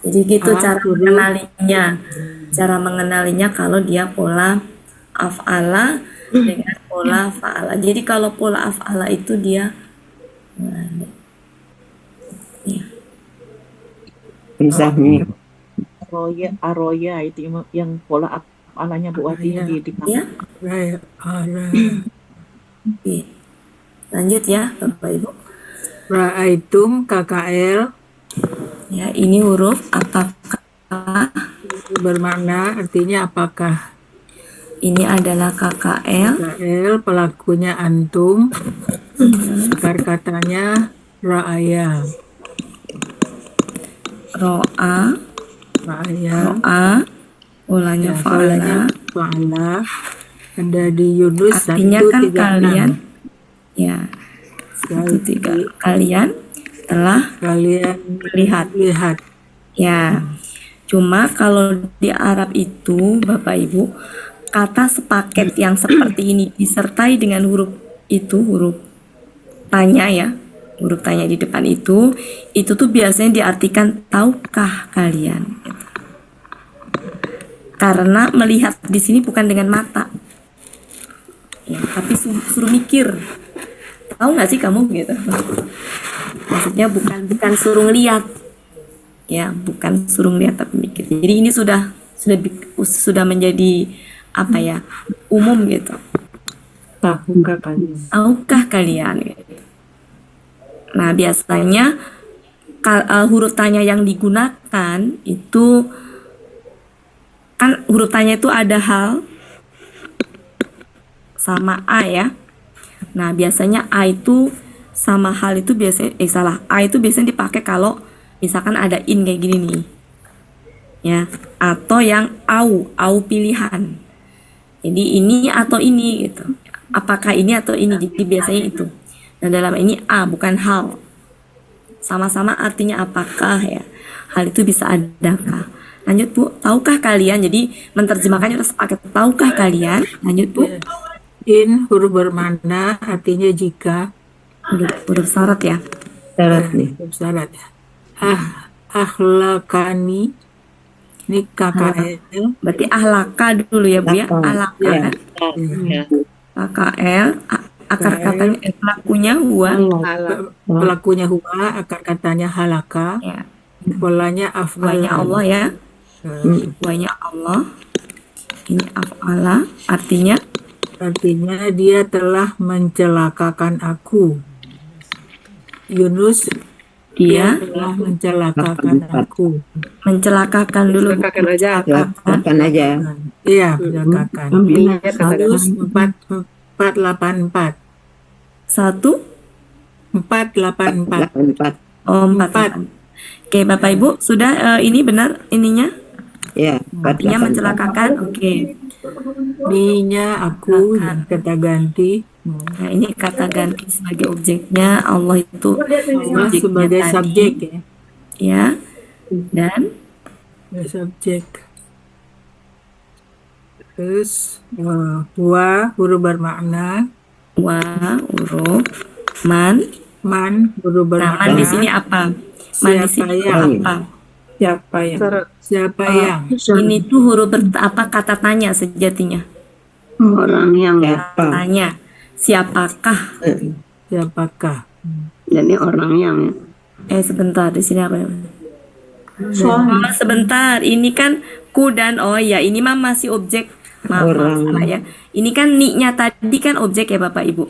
Jadi gitu cara mengenalinya. Cara mengenalinya kalau dia pola af'ala dengan pola fa'ala. Jadi kalau pola af'ala itu dia ya. Misahnya. Aroya itu yang pola af'alanya Bu Wati Ya. Raya. Oke. Lanjut ya Bapak Ibu. Ra'aitum KKL Ya, ini huruf apakah, bermakna artinya apakah. ini adalah KKL. KKL pelakunya antum. Akar katanya ra'aya. Ro'a, polanya fa'ala. Fa'ala. Ada di Yunus Artinya kan 136. kalian ya 1:3 kalian telah lihat ya. Cuma kalau di Arab itu Bapak Ibu, kata sepaket yang seperti ini disertai dengan huruf itu, huruf tanya ya, huruf tanya di depan itu tuh biasanya diartikan tahukah kalian gitu. Karena melihat di sini bukan dengan mata ya, tapi suruh mikir. Tahu nggak sih kamu gitu? Maksudnya bukan suruh lihat, ya, bukan suruh lihat tapi mikir. Jadi ini sudah menjadi apa ya, umum gitu. Tahukah kalian? Gitu. Nah biasanya huruf tanya yang digunakan itu kan huruf tanya itu ada hal sama a ya. Nah biasanya a itu sama hal itu biasanya a itu biasanya dipakai kalau misalkan ada in kayak gini nih ya, atau yang au pilihan. Jadi ini atau ini gitu, apakah ini atau ini, jadi biasanya itu. Nah dalam ini a bukan hal, sama-sama artinya apakah ya, hal itu bisa adakah. Lanjut Bu, tahukah kalian, jadi menerjemahkannya harus pakai tahukah kalian. Lanjut Bu. In huruf bermakna artinya jika. Huruf syarat ya. Syarat nih. Huruf syarat ya. Ahlakani. Ini KKL. Berarti ahlaka dulu ya Bu ya. Ahlaka kan. KKL, akar katanya pelakunya huwa. Pelakunya huwa, akar katanya halaka. Ya. Polanya Huwanya af'ala. Allah ya. Huwanya Allah. Ini af'ala artinya Dia telah mencelakakan aku. Yunus, dia telah mencelakakan aku. mencelakakan dulu. Celakakan aja. Makan aja. Iya, mencelakakan. Yunus 484. 484. 84. Oh, 4. Oke, Bapak Ibu, sudah ini benar ininya? Ya, Artinya mencelakakan. Oke. Ininya aku kata ganti. Nah, ini kata ganti sebagai objeknya, Allah itu Allah subjeknya sebagai tadi. subjek ya. Ya. Dan Subjek. Terus wa huruf bermakna. wa huruf man. Man huruf Nah, bermakna. man di sini apa? Man di Siapa sini yang? apa? Siapa yang? Syarat. Siapa Eh, yang? Ini tuh huruf kata tanya sejatinya. Orang yang ya. Tanya, siapakah? Siapakah? Jadi orang yang ya. Sebentar, di sini apa ya? Oh, sebentar, ini kan ku dan oh ya, ini mah masih objek. Maaf, salah ya. Ini kan ni-nya tadi kan objek ya Bapak Ibu.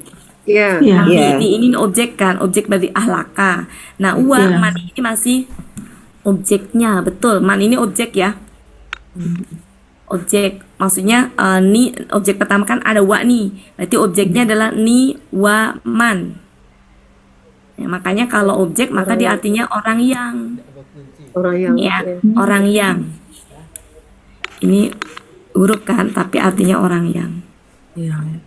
Iya. Iya. Nah, ini objek kan, objek dari ahlaka. Nah, man ini masih objeknya, betul. Man ini objek ya. Objek, maksudnya ni objek pertama kan ada wa nih. Berarti objeknya adalah ni, wa, man. Ya, makanya kalau objek maka dia artinya orang yang. Orang yang. Ya, orang yang. Ini huruf kan, tapi artinya orang yang. Yang.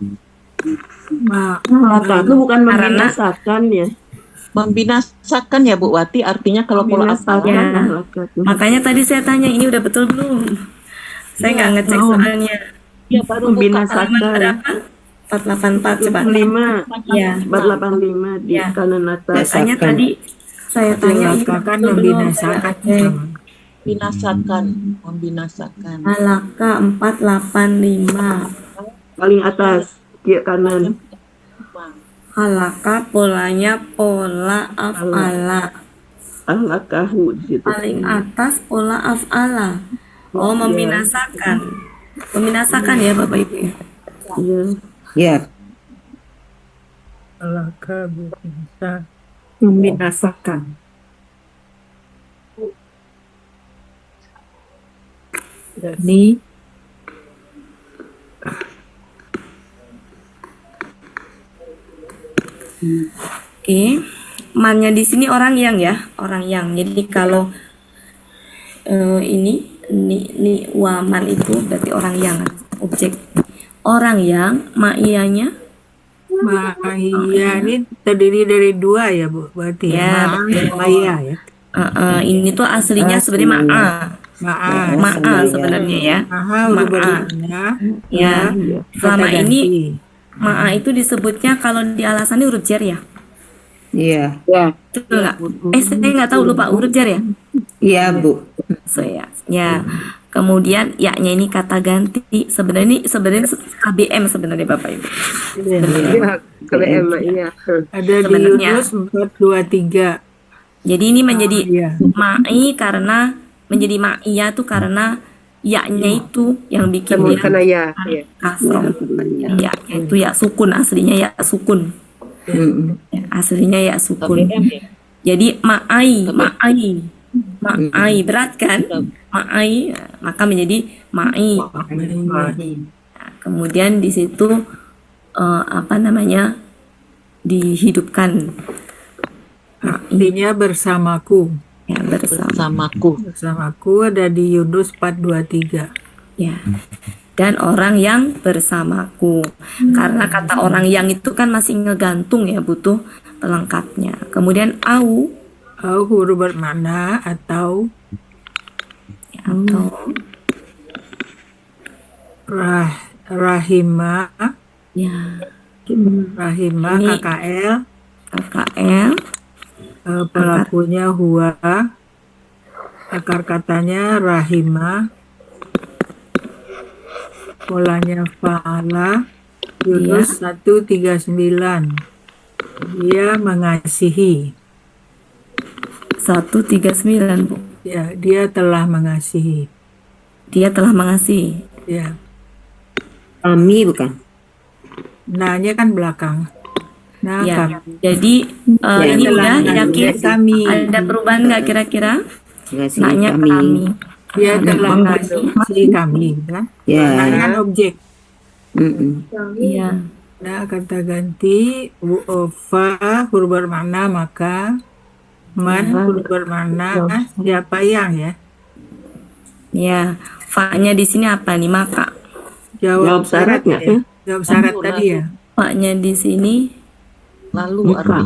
Laka itu bukan Karena- membinasakan ya. Membinasakan ya Bu Wati, artinya kalau pola asal. Ya. Laka itu. Makanya tadi saya tanya ini udah betul belum? Saya nggak ngecek soalnya. Ya baru buka Membinasakan. Berapa? 484 coba. 5 Ya. 485 di Ya. kanan atas. Katanya tadi saya tanya ini Silakan betul belum? membinasakan. Saya ngecek. Membinasakan, membinasakan. Alaka 485. Paling atas kiri kanan. Halaka polanya pola af'ala. Alakahu di situ. Paling atas pola af'ala. Oh, membinasakan. Membinasakan ya Bapak Ibu ya. Iya. Ya, Alaka bisa Membinasakan. ni Oke. Mannya di sini orang yang ya, orang yang. Jadi kalau ini ni waman itu berarti orang yang objek. Orang yang ma'iyanya Ma'iyah ini terdiri dari dua ya Bu, berarti Ya, Ma'a betul. dan Ma'iyah ya. ini tuh aslinya sebenarnya ma'a. Ma'a, Ma'a sebenarnya ya. Ma'a udah Ma'a. bermakna Ya. Selama kata ini ganti. ma'a itu disebutnya kalau di alasannya huruf jar ya. iya, Betul nggak? Saya nggak tahu lupa huruf jar ya. iya Bu. So ya. Kemudian ya-nya ini kata ganti. Sebenarnya KBM sebenarnya Bapak Ibu. Iya. KBM iya. Ada di Sebenarnya. Yunus 423. Jadi ini menjadi Iya. ma'i karena menjadi ma'iyah tuh karena ya-nya itu yang bikin Semua dia karena ya. Iya. kasroh. Ya itu ya sukun, aslinya ya sukun. Mm-mm. Ya, aslinya ya sukun. Jadi ma'ai berat kan? Ma'ai maka menjadi ma'i. Nah, kemudian di situ dihidupkan Artinya bersamaku. ya bersama. Bersamaku. Bersamaku ada di Yunus 423. Ya. Dan orang yang bersamaku. Karena kata orang yang itu kan masih ngegantung ya, butuh pelengkapnya. Kemudian au Huruf bermakna atau ya, atau rahimah, ya rahimah Ini- KKL, KKL pelakunya huwa, akar katanya rahimah, polanya fa'ala, Yunus 139. Dia mengasihi. 139 Bu. Ya, dia telah mengasihi. Dia telah mengasihi. Ya, Kami bukan. nah-nya kan belakang. Nah, Ya. kami. Jadi ini telah udah mengasihi yakin kami. ada perubahan nggak kira-kira? Kasih Nanya kami. kami. Dia Ada telah mengasihi. mengasihi kami, kan? Ya. Nah, kan objek. Mm-mm. Iya. Nah, kata ganti fa huruf bermakna maka, man huruf bermakna siapa yang ya. Ya. Fa-nya di sini apa nih? Maka. Jawab syarat nggak ya? Jawab syarat tadi ya. Fa-nya di sini Lalu Buka. arti.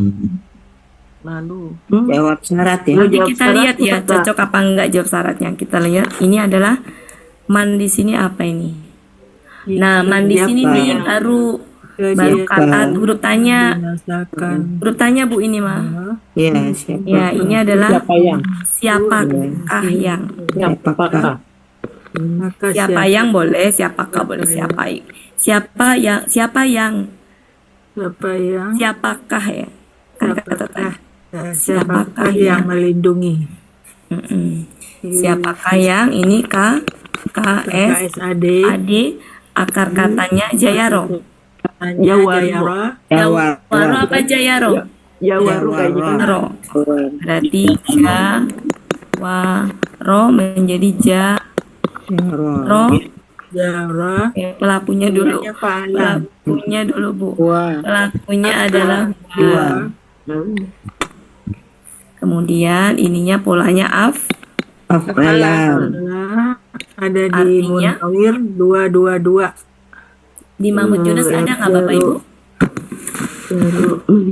Lalu. Jawab syarat ya. nanti jawab kita syarat lihat ya apa? cocok apa enggak jawab syaratnya. Kita lihat ini adalah man di sini apa ini? Nah, man di Siapa sini nih yang- Baru kata huruf tanya. Binasakan. Huruf tanya Bu ini mah. Ya, siapa? Ya, ini adalah Siapa yang? siapakah yang. Siapakah? Maka Siapa yang boleh, siapakah boleh, siapa yang. Siapa yang, siapa yang siapakah ya. Kan kata tadi. siapakah yang melindungi? Mm-mm. Siapakah yang ini KS KSAD AD akar katanya Jayaro. Jawara Jawaro apa Jayaro? Jawaru kayaknya. Jawaro. Berarti Jawaro menjadi Jaro. Jara Pelakunya dulu. Fa'ala Pelakunya dulu Bu. Pelakunya adalah dua Kemudian ininya polanya Af'ala. ada di Artinya? Munawir 222 di Mahmud Yunus ada nggak Bapak Ibu? Ada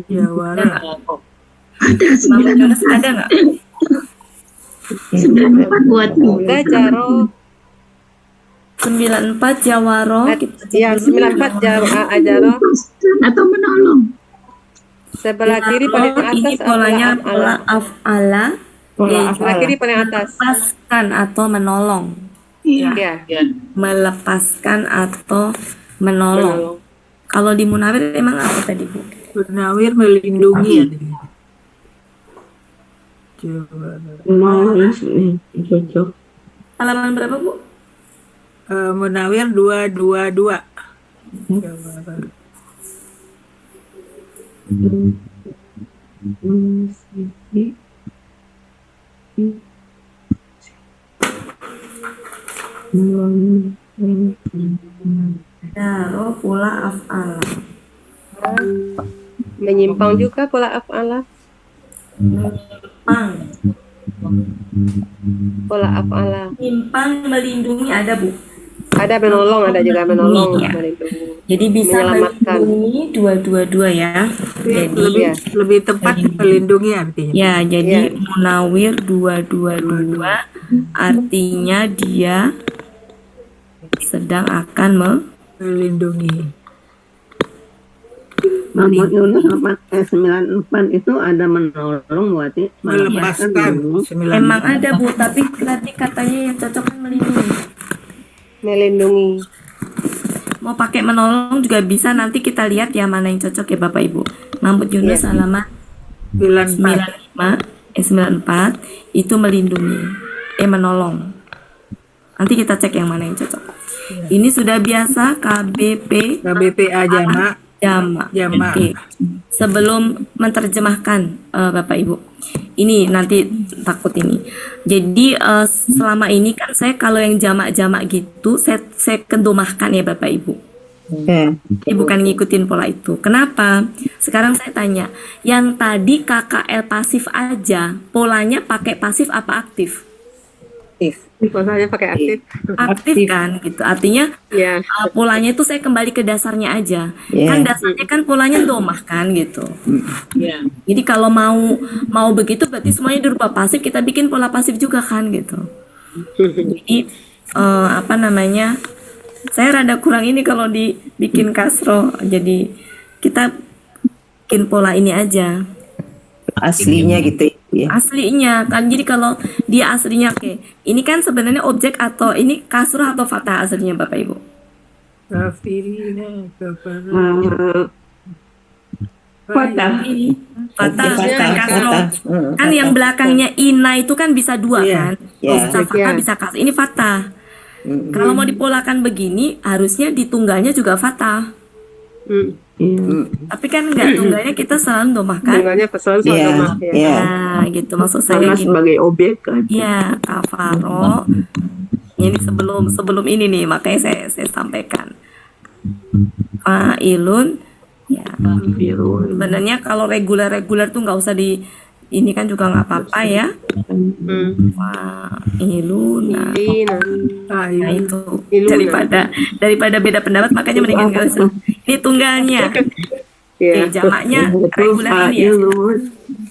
Jawara nggak? Ada Mahmud Yunus ada nggak? 94 buat Enggak, Jaro. 94 Jawaro. Kita cek Ya, dulu. 94 Jaro. Jaro. atau menolong. Sebelah kiri paling Jawaro, ini atas polanya af'ala. pola af'ala. Yaitu Sebelah kiri paling atas. melepaskan atau menolong. Ya. Melepaskan atau menolong. Kalau di Munawir emang apa tadi Bu? Munawir melindungi ya. Jawara Cocok. Halaman berapa Bu? Munawir 222 Jawara Jaro pola af'ala. Menyimpang juga pola af'ala. Menyimpang. Pola af'ala. Menyimpang melindungi ada Bu. Ada menolong, ada juga menolong. Iya. Melindungi. Jadi bisa Menyelamatkan. melindungi dua-dua ya. Jadi lebih tepat melindungi artinya ya, jadi Iya. Munawir 222 artinya dia sedang akan melindungi Mahmud Yunus 94 itu ada menolong berarti melepaskan emang ada Bu, tapi nanti katanya yang cocok kan melindungi. Melindungi. Mau pakai menolong juga bisa, nanti kita lihat ya mana yang cocok ya Bapak Ibu. Mahmud Yunus halaman 94 itu melindungi, menolong. Nanti kita cek yang mana yang cocok. Ini sudah biasa KBPA jamak Jamak. Jamak. Oke. Sebelum menerjemahkan Bapak Ibu, ini nanti takut ini. Jadi selama ini kan saya kalau yang jamak-jamak gitu, saya kendomahkan ya Bapak Ibu. Jadi bukan ngikutin pola itu. Kenapa? Sekarang saya tanya, yang tadi KKL pasif aja, polanya pakai pasif apa aktif? Polanya pakai aktif. Aktif kan gitu. Artinya Ya. polanya itu saya kembali ke dasarnya aja. Kan dasarnya kan polanya domah kan gitu. Jadi kalau mau begitu berarti semuanya berupa pasif, kita bikin pola pasif juga kan gitu. Jadi apa namanya? Saya rada kurang ini kalau dibikin kasro. Jadi kita bikin pola ini aja. Aslinya gitu ya. Aslinya kan, jadi kalau dia aslinya ini kan sebenarnya objek atau ini kasrah atau fathah aslinya Bapak Ibu? kafirina kafara Fatah. Fathah Fathah, kan kasroh. fathah. Kan yang belakangnya ina itu kan bisa dua kan? Iya. Bisa fathah, bisa kasroh. Ini fathah. Kalau mau dipolakan begini, harusnya di tunggalnya juga fathah. Tapi kan enggak, tunggalnya kita selalu domah kan? Tunggalnya pesan soal Iya, domah. Ya. iya. Nah, gitu maksud saya Karena gini. sebagai objek kan. Iya, kafaro. Ini sebelum ini nih, makanya saya sampaikan. Fa'ilun. Ya. Sebenarnya kalau reguler tuh nggak usah ini kan juga nggak apa-apa ya. Fa'ilun. Nah, itu daripada beda pendapat, makanya mendingan nggak usah. Ini tunggalnya. Ya. Jamaknya Betul, reguler ini ya. fa'ilun.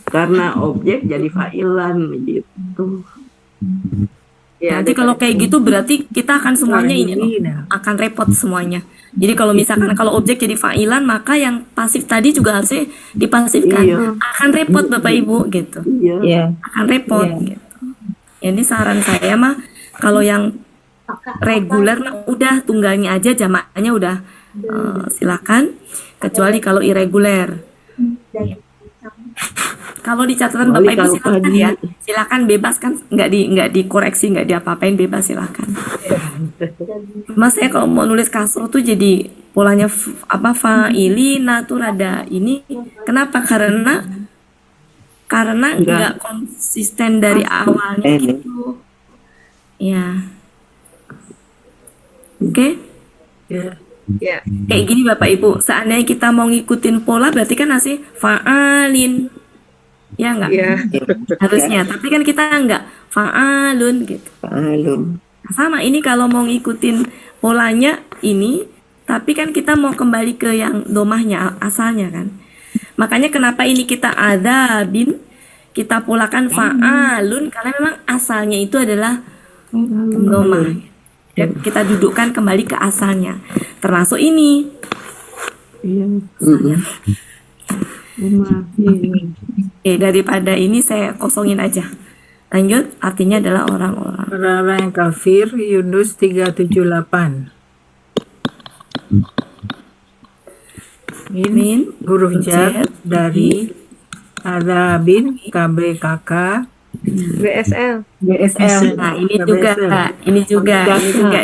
Karena objek jadi fa'ilan gitu. Ya, Nanti kalau kayak gitu berarti kita akan semuanya ini loh, Fa'ilina. akan repot semuanya. Jadi kalau misalkan kalau objek jadi fa'ilan, maka yang pasif tadi juga harusnya dipasifkan. Akan repot Bapak Ibu gitu. Ya. Akan repot gitu. Jadi saran saya mah kalau yang reguler mah udah tunggalnya aja, jamaknya udah silakan. Kecuali kalau irreguler. Kalau di catatan Bapak Ibu silakan ya, silakan bebas kan, nggak dikoreksi, nggak diapa-apain, bebas silakan. Mas saya kalau mau nulis kasro tuh jadi polanya fa'ilina tuh rada ini. Kenapa? Karena nggak konsisten dari awalnya gitu. Ya. Oke. Ya. Kayak gini Bapak Ibu, seandainya kita mau ngikutin pola berarti kan nasi fa'alin. Ya enggak? Ya. Harusnya, tapi kan kita enggak fa'alun gitu. Nah, sama ini kalau mau ngikutin polanya ini, tapi kan kita mau kembali ke yang domahnya asalnya kan. Makanya kenapa ini kita adzabin, kita polakan fa'alun karena memang asalnya itu adalah domah. Ya, kita dudukkan kembali ke asalnya. Termasuk ini. Daripada ini saya kosongin aja. Lanjut, artinya adalah orang-orang. Orang-orang yang kafir, Yunus 378. Min, Huruf jar dari Adzabin, KBKK, BSL. Nah, ini juga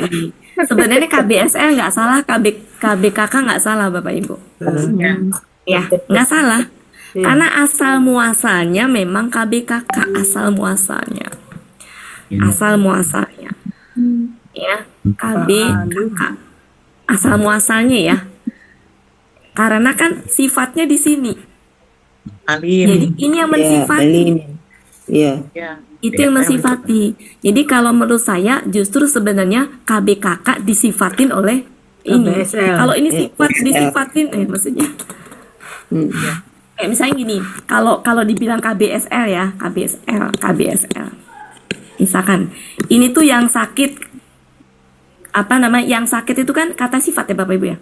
nih. Sebenarnya KBSL nggak salah, KBKK nggak salah Bapak Ibu. Ya, nggak salah. Karena asal muasalnya memang KBKK, asal muasalnya. Asal muasalnya. Ya, KBKK. Asal muasalnya ya. Karena kan sifatnya di sini. Jadi ini yang mensifati. Itu yang mensifati. Jadi kalau menurut saya justru sebenarnya KBKK disifatin oleh ini. KBSL. Kalau ini sifat disifatin, maksudnya. Kayak misalnya gini, kalau dibilang KBSL ya, KBSL. Misalkan ini tuh yang sakit, yang sakit itu kan kata sifat ya Bapak Ibu ya.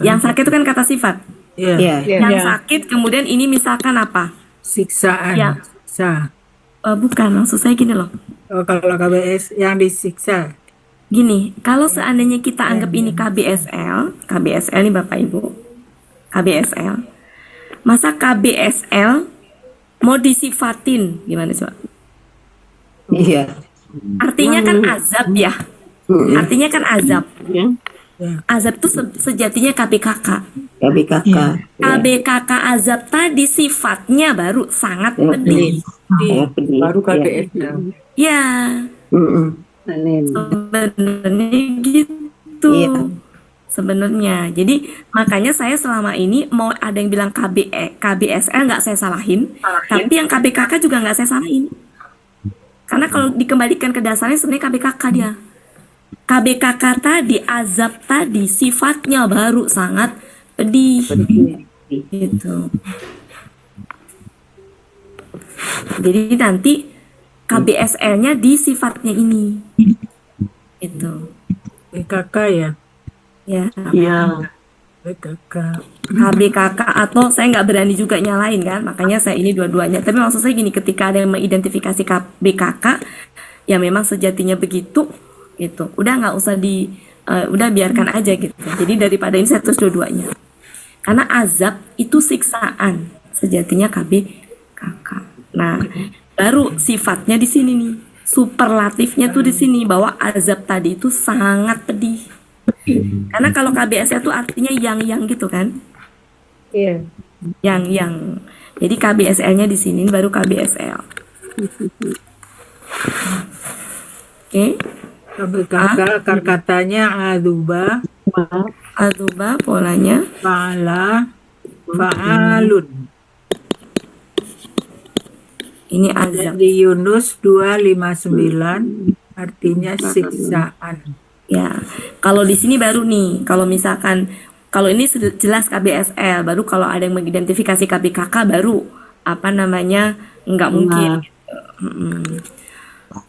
Yang sakit itu kan kata sifat. Yang sakit kemudian ini misalkan apa? Siksaan. Ya. Siksa. Bukan, maksud saya gini loh. Oh, kalau KBS yang disiksa. Gini, kalau seandainya kita anggap ini KBSL nih Bapak Ibu, KBSL, masa KBSL mau disifatin gimana coba? Artinya kan azab ya, artinya kan azab. Azab itu sejatinya KBKK. KBKK azab tadi sifatnya baru sangat pedih. Baru KBSL. Ya. Sebenarnya gitu. Sebenarnya. Jadi makanya saya selama ini mau ada yang bilang KBSL nggak saya salahin, tapi yang KBKK juga nggak saya salahin. Karena kalau dikembalikan ke dasarnya sebenarnya KBKK dia. KBKK tadi, azab tadi, sifatnya baru sangat pedih. Gitu. Jadi nanti KBSL-nya di sifatnya ini. Itu. BKK ya. BKK. KBKK atau saya nggak berani juga nyalain kan, makanya saya ini dua-duanya. Tapi maksud saya gini, ketika ada yang mengidentifikasi KBKK, ya memang sejatinya begitu, gitu. Udah nggak usah udah biarkan aja gitu. Jadi daripada ini saya terus dua-duanya. Karena azab itu siksaan, sejatinya KBKK. Nah, baru sifatnya di sini nih, superlatifnya tuh di sini bahwa azab tadi itu sangat pedih. Karena kalau KBSL itu artinya yang gitu kan? Iya. Yang. Jadi KBSL-nya di sini baru KBSL. Oke. KBKK akar katanya aduba, polanya fa'ala, fa'alun. ini azab. Di Yunus 259 artinya siksaan. Ya, kalau di sini baru nih, kalau misalkan kalau ini jelas KBSL, baru kalau ada yang mengidentifikasi KBKK baru nggak mungkin gitu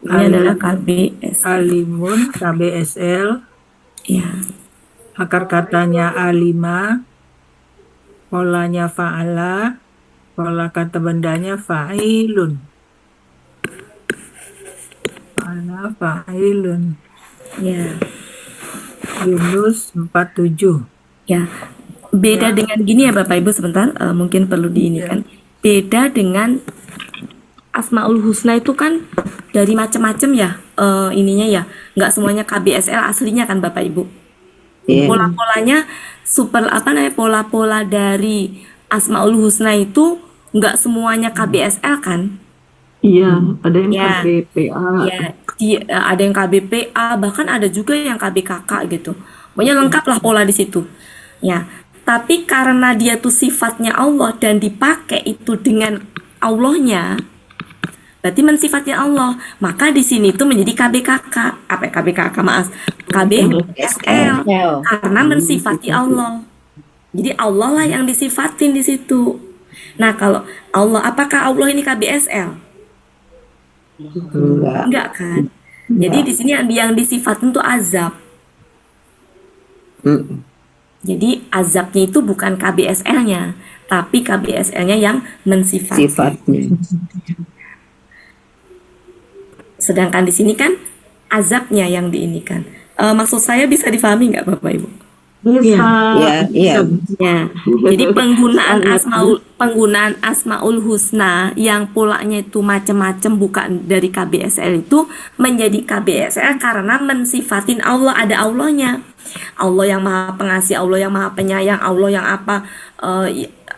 Ini adalah KBS. Alimun, KBSL, Ya, akar katanya alima, polanya fa'ala, pola kata bendanya fa'ilun. Fa'ala fa'ilun. ya, Yunus 47. ya. Beda dengan gini ya Bapak Ibu sebentar, mungkin perlu diinikan. Beda dengan Asmaul Husna itu kan dari macam-macam ya, ininya ya, nggak semuanya KBSL aslinya kan Bapak Ibu. Pola-polanya pola-pola dari Asmaul Husna itu nggak semuanya KBSL kan? Iya, ada yang Ya. KBPA. Ya, ada yang KBPA, bahkan ada juga yang KBKK gitu. Pokoknya lengkap lah pola di situ. Ya, tapi karena dia tuh sifatnya Allah dan dipakai itu dengan Allahnya, berarti mensifatnya Allah. Maka di sini tuh menjadi KBKK. Apa ya, KBKK maaf, KBSL karena mensifati Allah. Jadi Allah lah yang disifatin di situ. Nah, kalau Allah, apakah Allah ini KBSL? Enggak kan? Jadi di sini yang disifatin tuh azab. Jadi azabnya itu bukan KBSL-nya, tapi KBSL-nya yang mensifati. Sedangkan di sini kan azabnya yang diinikan. Maksud saya bisa difahami nggak Bapak Ibu? Bisa. Iya. Ya, jadi penggunaan Asmaul Husna yang polanya itu macam-macam bukan dari KBSL itu menjadi KBSL karena mensifatin Allah, ada Allahnya. Allah yang Maha Pengasih, Allah yang Maha Penyayang, Allah yang apa,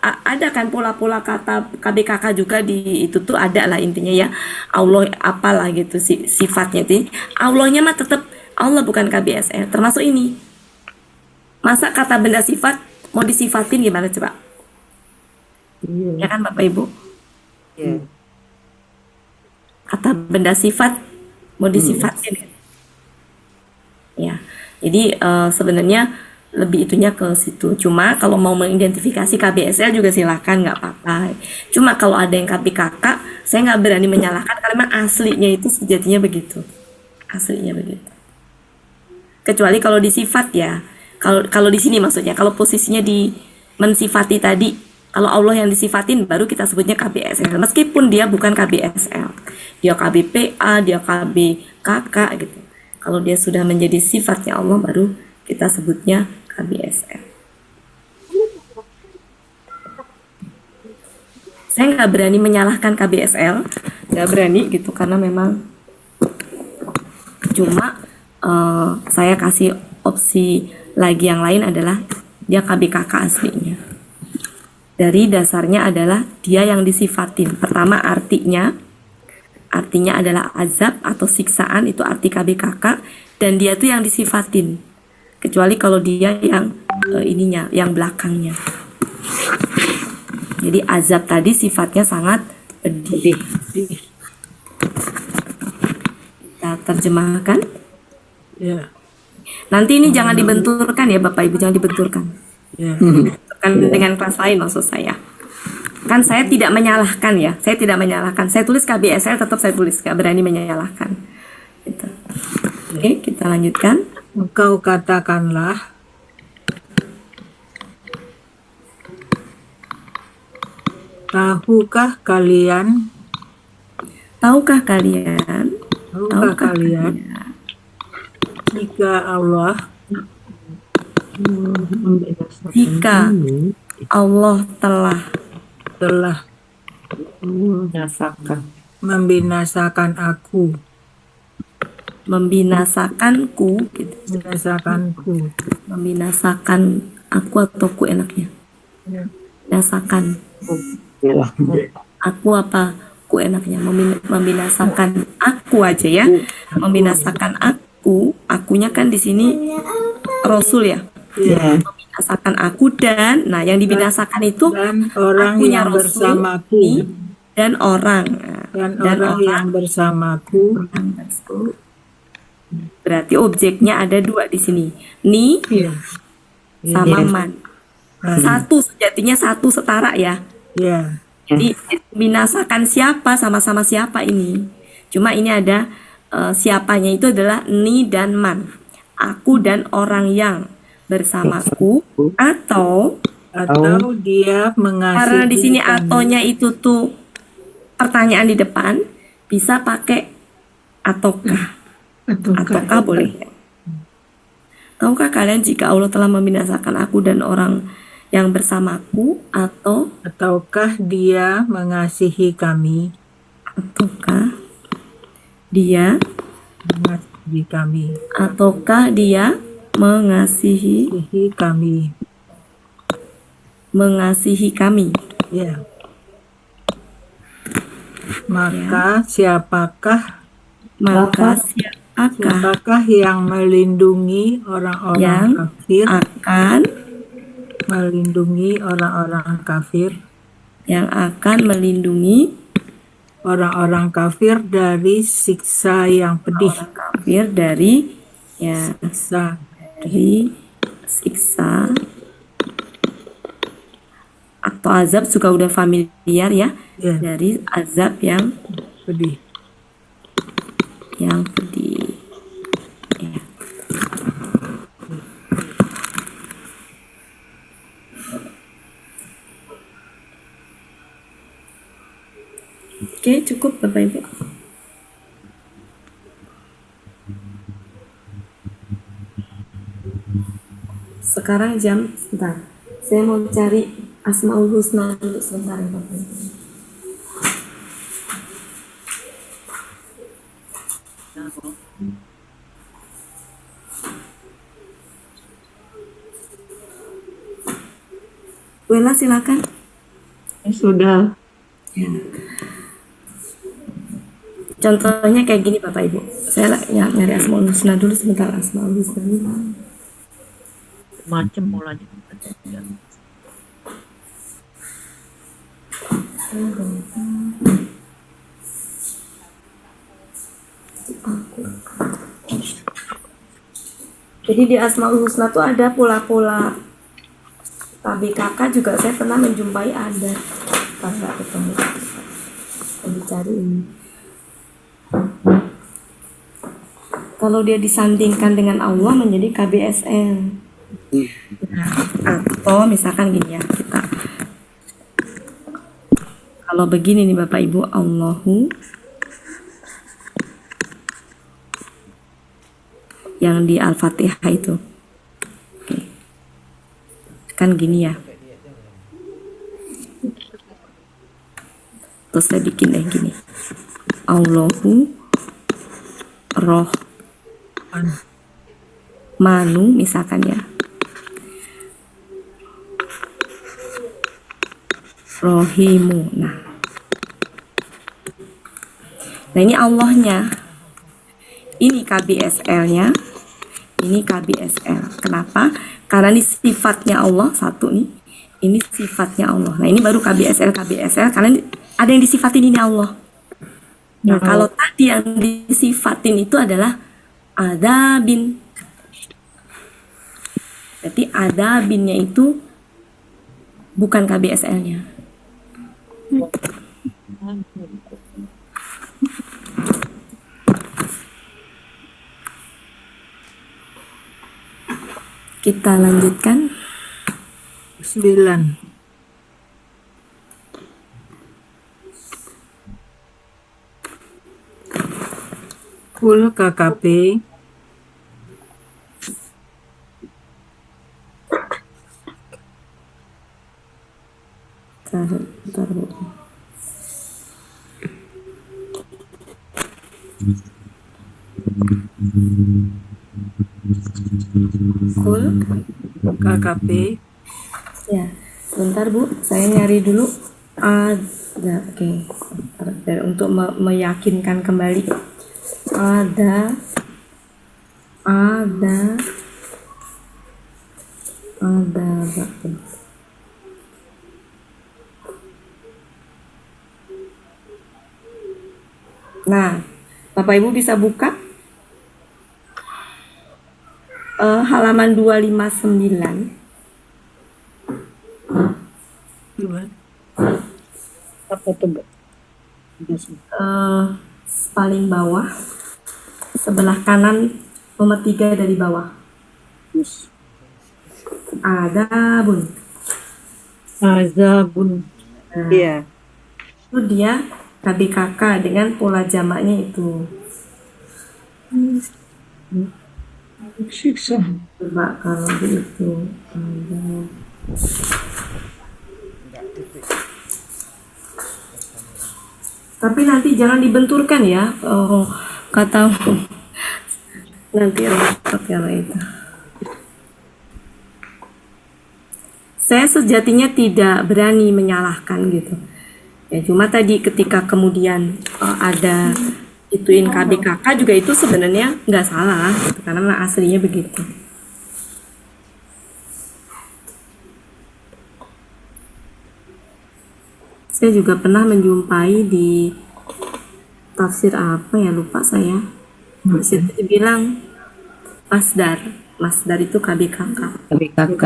ada kan pola-pola kata KBKK juga di itu tuh ada lah intinya ya. Allah apalah gitu sifatnya itu. Allahnya mah tetap Allah, bukan KBSL. Termasuk ini. Masa kata benda sifat mau disifatin gimana coba? Ya kan Bapak Ibu? Kata benda sifat mau disifatin. Ya. Jadi sebenarnya lebih itunya ke situ. Cuma kalau mau mengidentifikasi KBSL juga silakan, nggak apa-apa. Cuma kalau ada yang KBKK, saya nggak berani menyalahkan karena memang aslinya itu sejatinya begitu. Aslinya begitu. Kecuali kalau disifat ya. Kalau di sini maksudnya, kalau posisinya di mensifati tadi, kalau Allah yang disifatin baru kita sebutnya KBSL. Meskipun dia bukan KBSL, dia KBPA, dia KBKK gitu. Kalau dia sudah menjadi sifatnya Allah baru kita sebutnya KBSL. Saya nggak berani menyalahkan KBSL, nggak berani gitu karena memang cuma saya kasih opsi lagi yang lain adalah dia KBKK aslinya. Dari dasarnya adalah dia yang disifatin. Pertama artinya adalah azab atau siksaan, itu arti KBKK, dan dia tuh yang disifatin. Kecuali kalau dia yang ininya, yang belakangnya. Jadi azab tadi sifatnya sangat pedih. Kita terjemahkan. Ya. Nanti ini jangan dibenturkan ya Bapak Ibu, jangan dibenturkan. Ya. Dibenturkan dengan kelas lain maksud saya. Kan saya tidak menyalahkan ya, saya tidak menyalahkan. Saya tulis KBSL tetap saya tulis, gak berani menyalahkan. Gitu. Oke, kita lanjutkan. Engkau katakanlah, tahukah kalian jika Allah telah membinasakanku gitu. Membinasakan aku atau ku enaknya. Binasakan. Aku apa ku enaknya, membinasakan aku aja ya. Membinasakan akunya kan di sini Rasul ya. Membinasakan aku dan yang dibinasakan itu dan orang akunya yang Rasul bersamaku dan orang. dan orang yang bersamaku. Berarti objeknya ada dua di sini. Ni sama man. Satu sejatinya satu setara ya. Ya. Jadi binasakan siapa sama-sama siapa ini. Cuma ini ada siapanya itu adalah ni dan man. Aku dan orang yang bersamaku atau dia mengasihi karena di sini kami. atonya itu tuh pertanyaan di depan bisa pakai ataukah. Ataukah boleh. Tahukah kalian jika Allah telah membinasakan aku dan orang yang bersamaku atau Ataukah dia mengasihi kami? ataukah dia Mengasihi kami. ataukah dia Mengasihi kami. mengasihi kami. Ya. Maka siapakah siapakah yang melindungi orang-orang Yang kafir? akan Melindungi orang-orang kafir. yang akan melindungi Orang-orang kafir dari siksa yang pedih. kafir dari ya Siksa dari siksa atau azab juga udah familiar ya, ya, dari azab yang pedih. pedih ya. Oke, cukup Bapak Ibu. Sekarang sebentar. Saya mau cari Asmaul Husna dulu sebentar ya Bapak Ibu. Wela silakan. Sudah. Contohnya kayak gini Bapak Ibu. Saya ya, nyari Asmaul Husna dulu sebentar. Asmaul Husna dulu. Macam polanya. Jadi di Asmaul Husna tuh ada pola-pola KBKK juga saya pernah menjumpai ada. Kakak ketemu. Saya dicari ini. Kalau dia disandingkan dengan Allah menjadi KBSL. Atau misalkan gini ya, kita kalau begini nih Bapak Ibu, Allahu yang di Al-Fatihah itu. Oke. Kan gini ya. Terus saya bikin gini. Allahu Manu misalkan ya. Rohimu. Nah ini Allahnya. Ini KBSL-nya. Ini KBSL. Kenapa? Karena ini sifatnya Allah satu nih. Ini sifatnya Allah. Nah ini baru KBSL karena ada yang disifatin ini Allah. Nah kalau tadi yang disifatin itu adalah adabin. Berarti adabinnya itu bukan KBSL-nya. Kita lanjutkan. 9. Kul KKP Bentar. Kul KKP ya, sebentar Bu, saya nyari dulu ada, oke. Untuk meyakinkan kembali ada Nah, Bapak Ibu bisa buka halaman 259. Apa tuh, Bu? Paling bawah, sebelah kanan nomor 3 dari bawah. Yes. Ada bun. Azabun. Nah, Iya. itu dia KBKK dengan pola jamaknya itu. Siksa. Coba kalau itu ada. Tapi nanti jangan dibenturkan ya. Oh, katamu nanti repot kalau itu. Saya sejatinya tidak berani menyalahkan gitu. Ya cuma tadi ketika kemudian ada ituin KBKK juga itu sebenarnya nggak salah gitu, karena memang aslinya begitu. Saya juga pernah menjumpai di tafsir apa ya, lupa saya. Di situ dibilang masdar itu KBKK. KBKK.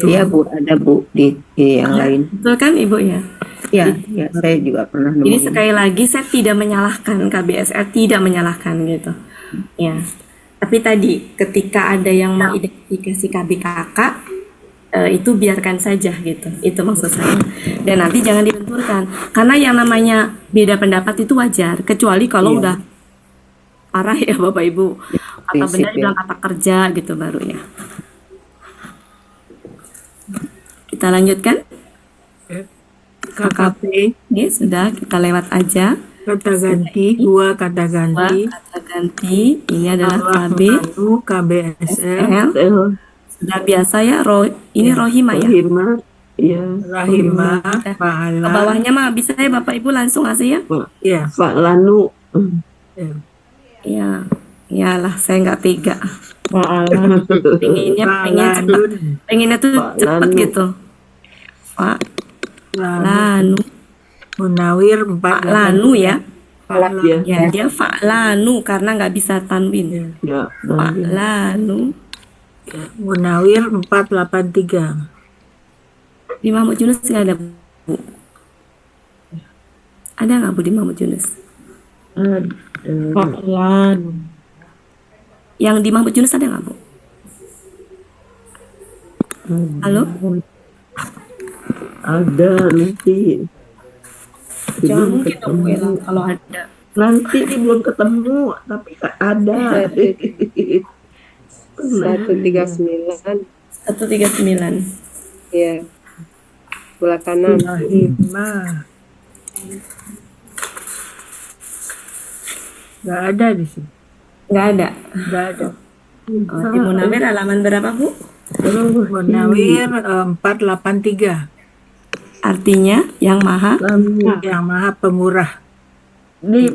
Iya Bu, ada Bu di yang lain. Betul kan Ibu ya? Ya, ya saya juga pernah Jadi nemuin. sekali lagi saya tidak menyalahkan KBSR, tidak menyalahkan gitu. Ya. Tapi tadi ketika ada yang mengidentifikasi KBKK, itu biarkan saja gitu. Itu maksud saya. Dan nanti jangan dibenturkan. Karena yang namanya beda pendapat itu wajar, kecuali kalau udah parah ya Bapak Ibu. Kata Prinsip benar ya. bilang kata kerja gitu baru ya. Kita lanjutkan. KKP, Ini sudah kita lewat aja. kata ganti, dua kata Dua ganti, kata ganti. Ini adalah KB, lalu KBSL, SL. Sudah biasa ya. Ini Rohimah ya. Rohimah, ya. Rahimah, Ke Fa'ala, bawahnya mah bisa ya Bapak Ibu langsung aja ya. ya, Pak Lanu. ya. Ya, iyalah saya nggak tega. Pengennya Fa'lalun, pengennya tuh Pak cepet Lanu. gitu. Pak Lanu, Lanu, Munawir, Pak Lanu ya. Fa'la, Ya, Ya dia Pak Lanu karena nggak bisa tanwin. ya. Pak Lanu. Munawir 483, Di Mahmud Yunus nggak ada Bu? Ada nggak Bu di Mahmud Yunus? Yang di Mahmud Yunus ada nggak Bu? Halo? Ada nanti. Jangan Belum mungkin dong Bu ketemu. Ella, kalau ada. Nanti ini belum ketemu, tapi ada. 139. 139. Iya. Sebelah kanan. Rahimah. Nggak ada di sini, Nggak ada. nggak ada. Oh, di Munawir halaman berapa Bu? Munawir 483, Artinya yang maha. yang maha pemurah. Di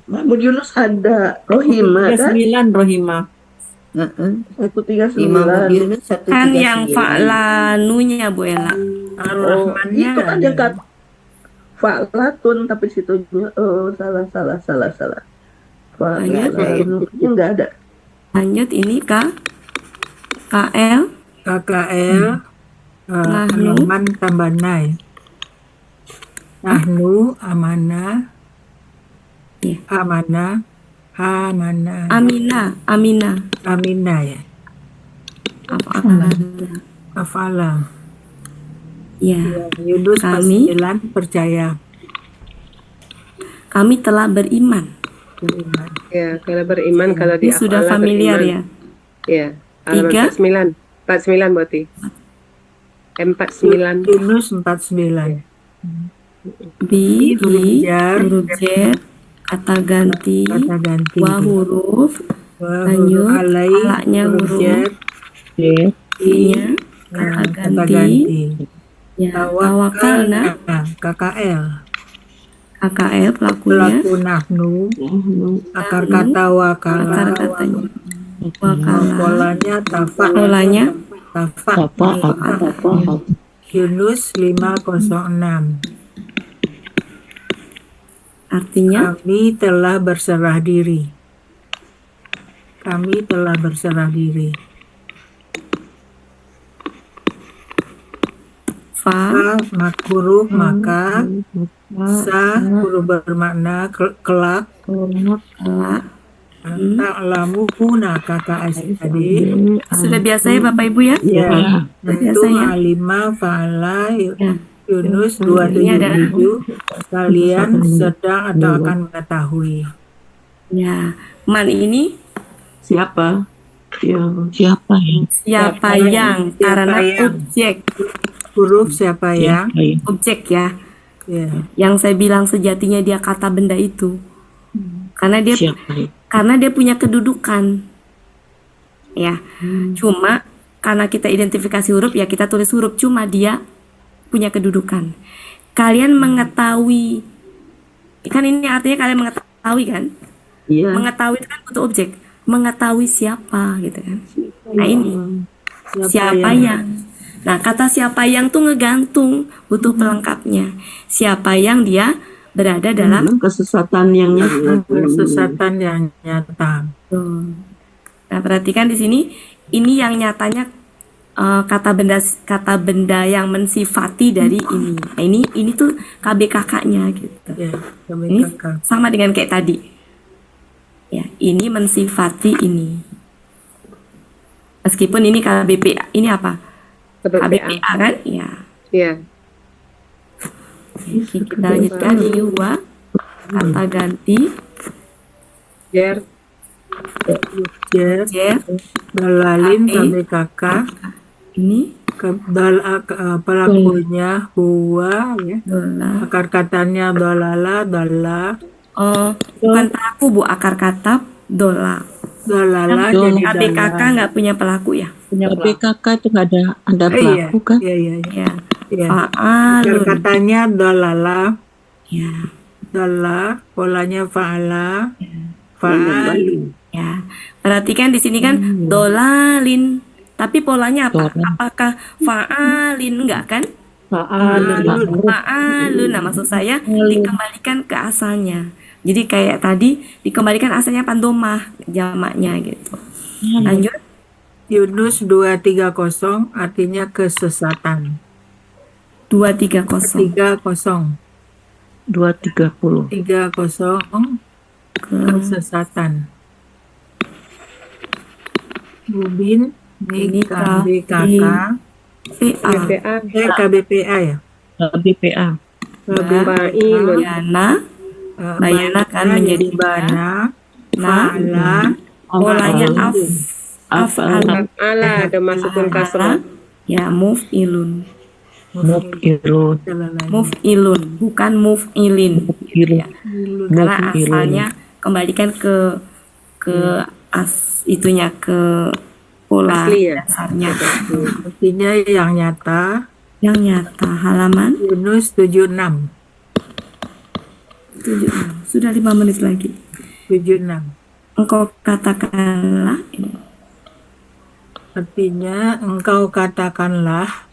Mahmud Yunus ada Rohimah kan? 39 Rohimah. 139. Imam Yunus Kan yang 139. Fa'lanunya Bu Ella. Ar-Rahmannya Itu kan ada. yang kata Fa'latun, tapi situ salah. Fa'latun nggak ada. Lanjut ini KL. KKL, Nahnu. halaman tambah nai. Nahnu, amanah, Iya. amanah, Aminah. aminah ya. Apa? Afala. Ya. Yunus Kami. 49 percaya. Kami telah beriman. Beriman. Ya, kalau beriman, kalau di Ini sudah Afala familiar beriman. ya. Ya. Halaman 3. 49 berarti. 49. Yunus 49. Bi, Jar, huruf jar, kata ganti, kata ganti. wa huruf, Wa lanjut, huruf alai, alaknya huruf huruf, jar, i-nya, nah, kata kata ganti, ganti. ya, tawakalna, KKL. KKL pelakunya, Pelaku nahnu, akar Nahnu, kata akar wakala, katanya, wakala, polanya tafa, polanya, tafa. Yunus 506. artinya, Kami telah berserah diri. Kami telah berserah diri. Fa huruf maka, sa huruf bermakna kelak, kelak. ta'lamuna kakak adik. Sudah biasa ya Bapak Ibu ya? Ya, itu Biasa ya. alima fa'ala Ya. Yunus Ini adalah 277 kalian sedang atau akan mengetahui. ya. Man ini Siapa? Siapa yang? siapa yang Siapa karena yang? objek Huruf siapa yang? objek ya. Ya. Yang saya bilang sejatinya dia kata benda itu. Karena dia Siapa yang? karena dia punya kedudukan. Ya. Cuma karena kita identifikasi huruf ya kita tulis huruf, cuma dia punya kedudukan. Kalian mengetahui, kan ini artinya kalian mengetahui kan? Iya. Mengetahui itu kan butuh objek. Mengetahui siapa gitu kan. Nah ini siapa yang. Nah kata siapa yang tuh ngegantung, butuh pelengkapnya. Siapa yang dia berada dalam Kesesatan yang nyata. Kesesatan yang nyata. Tuh. Nah, perhatikan di sini ini yang nyatanya kata benda yang mensifati dari ini. Nah, ini tuh KBKK-nya gitu. Ya, Ini kami kakak. sama dengan kayak tadi. Ya, ini mensifati ini. Meskipun ini KBPA, ini apa? KBPA kan? Ya. Ya. Oke, kita lanjutkan ini huwa kata ganti Jer. Jer, jer dalalin Ate. KBKK, ini pelakunya huwa, ya. dola. Akar katanya dolala, dola, Bukan pelaku Bu, akar kata dola. dolala Dola. jadi KBKK dola. nggak punya pelaku ya? BKK itu nggak ada Iya, pelaku kan? iya, iya. Ya. Iya. Akar Fa'alun. katanya dolala, Ya. dola, polanya fa'ala, fa'alu. Ya. Perhatikan di sini kan dolalin. Tapi polanya apa? Dolan. Apakah fa'alin enggak kan? Fa'alun. Fa'alun. Nah, maksud saya dikembalikan ke asalnya. Jadi kayak tadi dikembalikan asalnya pandomah jamaknya gitu. Lanjut. Yunus 230 artinya kesesatan. 230 30 230. 30 ke kesesatan. Bubin Ini KBKK VA. KBPA ya. BPA. Bayana. Bayana kan menjadi bana, Nah, fa'ala, polanya af'al. Ala ada masukkan kasrah. Ya, muf'ilun. Muf'ilun. Muf'ilun, bukan muf'ilin. Gitu ya. Karena asalnya kembalikan ke itunya ke pola Asli ya? dasarnya. artinya yang nyata. Yang nyata halaman Yunus 76. 7. Sudah 5 menit lagi. 76. Engkau katakanlah ini. Artinya engkau katakanlah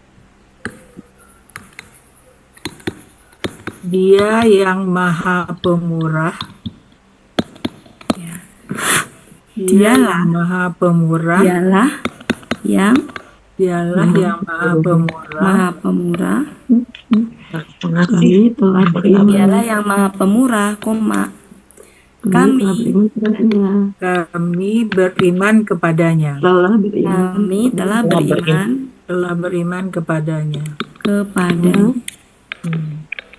Dia yang maha pemurah. Dia Dialah. yang maha pemurah. Dialah yang Dialah yang maha pemurah. maha pemurah. Kami telah beriman. Dialah yang maha pemurah, koma. Kami Kami beriman kepadanya. telah beriman. kami telah beriman Telah beriman kepadanya. kepada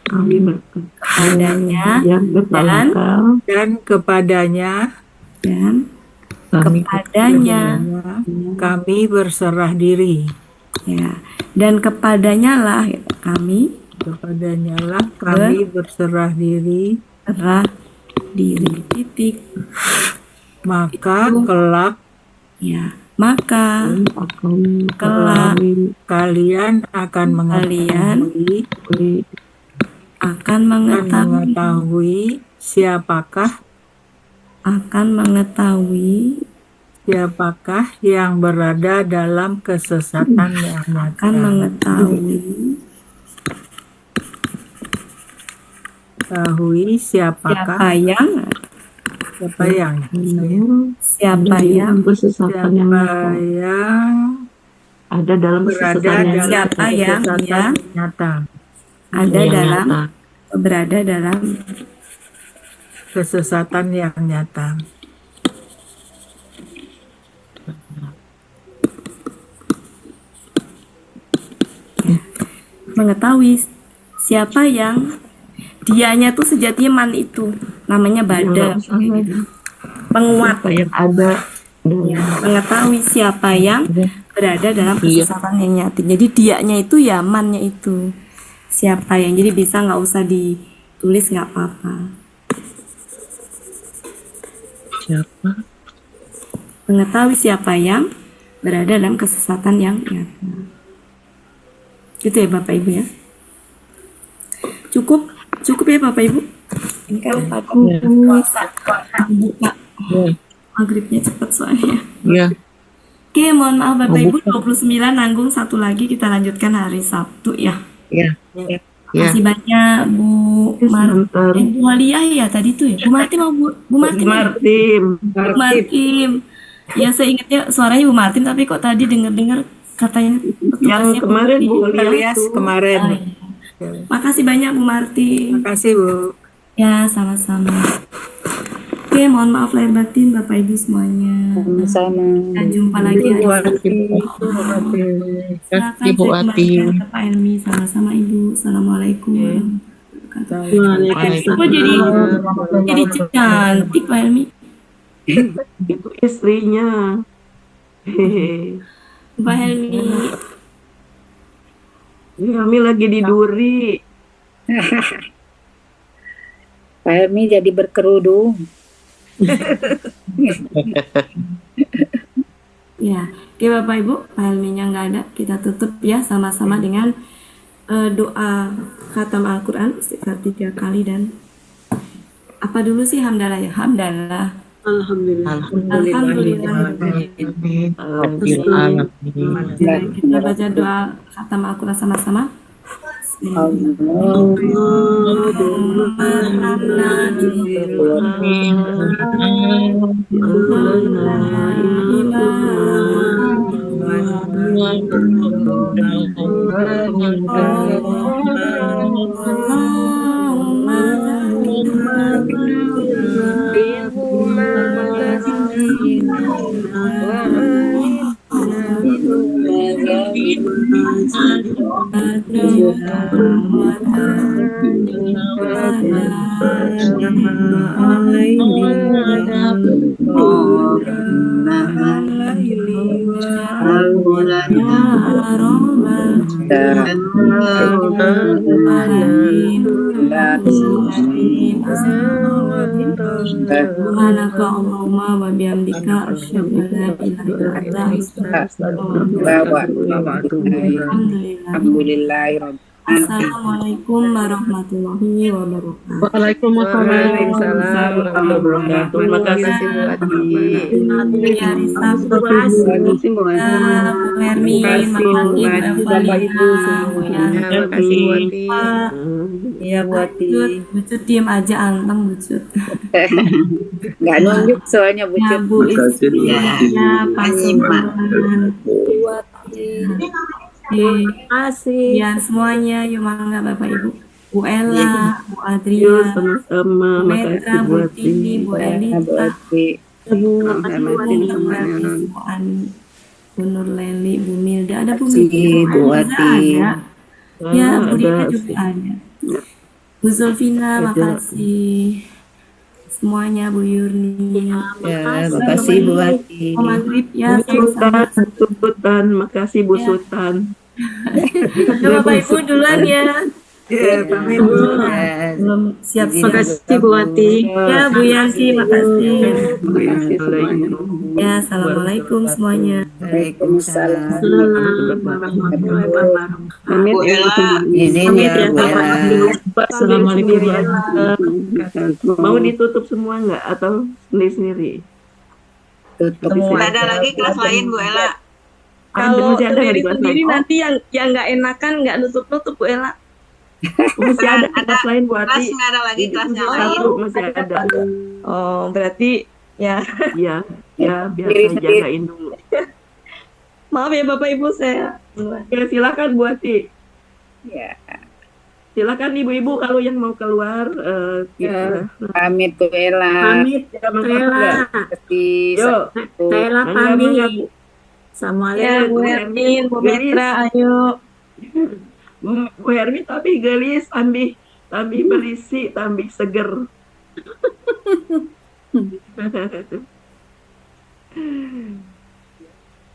Kami berkata kepadanya yang bertawakal. Dan kepadanya dan Kami kepadanya kami berserah diri. ya, dan kepadanya lah kami Kepadanya lah kami berserah diri. serah diri titik Maka kelak ya, maka kelak kalian akan mengetahui, akan mengetahui siapakah yang berada dalam kesesatan yang nyata. akan mengetahui Ketahui siapakah siapa yang bersesatan yang siapa yang ada dalam Berada kesesatan yang Siapa yang dia nyata. ada yang dalam nyata. berada dalam Kesesatan yang nyata. mengetahui siapa yang dianya tuh sejatinya man itu namanya bada penguat. Apa yang ada Ya, mengetahui siapa yang berada dalam kesesatan yang nyata. Jadi dianya itu ya mannya itu siapa yang, jadi bisa nggak usah ditulis, nggak apa-apa. siapa? Mengetahui siapa yang berada dalam kesesatan yang nyata. Gitu ya Bapak Ibu ya. Cukup ya Bapak Ibu. Ini kan tadi puasa buka. Maghribnya cepat soalnya. Iya. Oke, mohon maaf Bapak Oh, Ibu, bukan. 29 nanggung satu lagi kita lanjutkan hari Sabtu ya. Iya. Iya. Masih banyak Bu Sebentar. Bu Waliah ya tadi tuh ya. Bu Martin mau Bu Martin. Martim. Bu Martin. Ya saya ingatnya suaranya Bu Martin, tapi kok tadi dengar-dengar katanya Yang petugasnya kemarin Bu Lia Alias itu. kemarin. Ah, iya. Makasih banyak Bu Martin. Makasih Bu. Ya, sama-sama. Oke, mohon maaf lahir batin Bapak Ibu semuanya. Sama-sama. Dan jumpa lagi hari Sabtu. Silakan Ibu saya Ati. kembalikan ke Pak Helmi. Sama-sama Ibu. Assalamualaikum warahmatullahi wabarakatuh. Kok jadi cantik Pak Helmi? Itu istrinya. Hehehe. Pak Helmi. Kami lagi di Duri. Pak Helmi jadi berkerudung. Ya, oke Bapak Ibu, Pak Helminya nggak ada, kita tutup ya sama-sama dengan doa khatam Al-Quran istighfar 3 kali dan apa dulu sih hamdalah ya, hamdalah. Alhamdulillah. Kita baca doa khatam Al-Quran sama-sama. Subhanaka Allahumma wa bihamdika asyhadu an la ilaha illa anta Alhamdulillah. Assalamualaikum warahmatullahi wabarakatuh. Waalaikumsalam warahmatullahi wabarakatuh. Terima kasih Bu Ati. Hari Sabtu Bu Hermi, makasih Bu Evalina, Bu Yanti. Terima kasih Bu Ati. Iya Bu Ati. Bucut diem aja, anteng Bucut. Nggak nunjuk soalnya Bu Ya Cut. Bu Istri, ya Pak Sultan. Makasih. Ya semuanya, yuk mangga Bapak Ibu. Bu Ella, Bu Adria, Sama-sama. Bu Makasih Metra, Bu Bu Ati. Tini, Bu Bu Elita, Ati. Bu Ani, Bu Nurleli, Bu Milda, ada Bu Milda, Bu Bu Aliza Ati. ada. Ya, Bu Rika ada. juga ada. Bu Zulfina, makasih. Semuanya, Bu Yurni. Ya, makasih Bu Ati. Bu Maghrib, ya Bu sama-sama. Sultan, makasih Bu Ya. Sultan. Ya, Bapak Ibu duluan ya. Ya, pamit Bu. Ya, Belum siap-siap. Makasih, Bu Ati. Ya, Bu Yanti, makasih. Assalamualaikum. Ya, Assalamualaikum semuanya. Waalaikumsalam. Pamit ya. izin ya Bu Ella. Assalamualaikum warahmatullahi. Mau ditutup semua nggak atau sendiri-sendiri? Tutup. Nggak ada lagi kelas lain Bu Ella. Kalau masih ada nggak di kelas sendiri lain? nanti yang nggak enakan nggak nutup-nutup Bu Ella. Masih ada kelas lain Bu Ati. Nggak ada lagi kelasnya Satu masih ada. Oh, berarti ya. Iya, ya biar Sendiri, saya sendiri. jagain dulu. Maaf ya Bapak Ibu saya. Ya, silakan Bu Ati. Ya, Silakan ibu-ibu kalau yang mau keluar ya. kita. Pamit Bu Ella. Pamit, Ya, mangga, Ella. mangga. Kasih Yo, satu. Ella mangga, mangga, pamit. Bu. Assalamualaikum. Ya Bu Hermin, Bu Gelis. Metra, ayo. Bu Hermi tapi gelis, tambi berisi, tambi seger.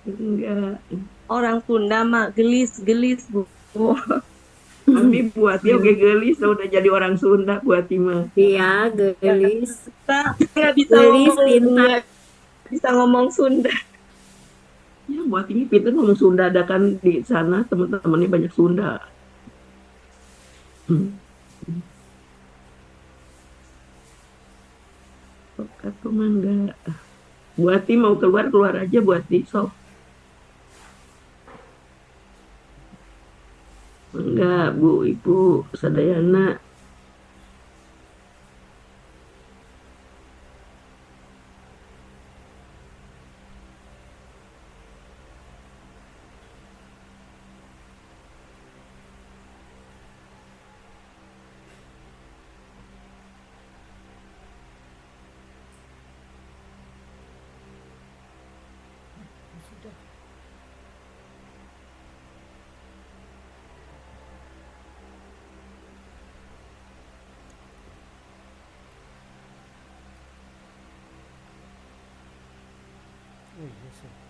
Enggak. Orang Sunda mah gelis-gelis Bu. Tambi buat dia oke gelis, udah jadi orang Sunda buat mah. Iya, gelis. Nggak bisa Gelis, ngomong, pintar. nggak bisa ngomong Sunda. Ya buat ini Peter ngomong Sunda, ada kan di sana teman-temannya banyak Sunda. Atau mangga. Buati mau keluar aja Buati sok. Enggak, Bu, Ibu, Sadayana. Oh, iya,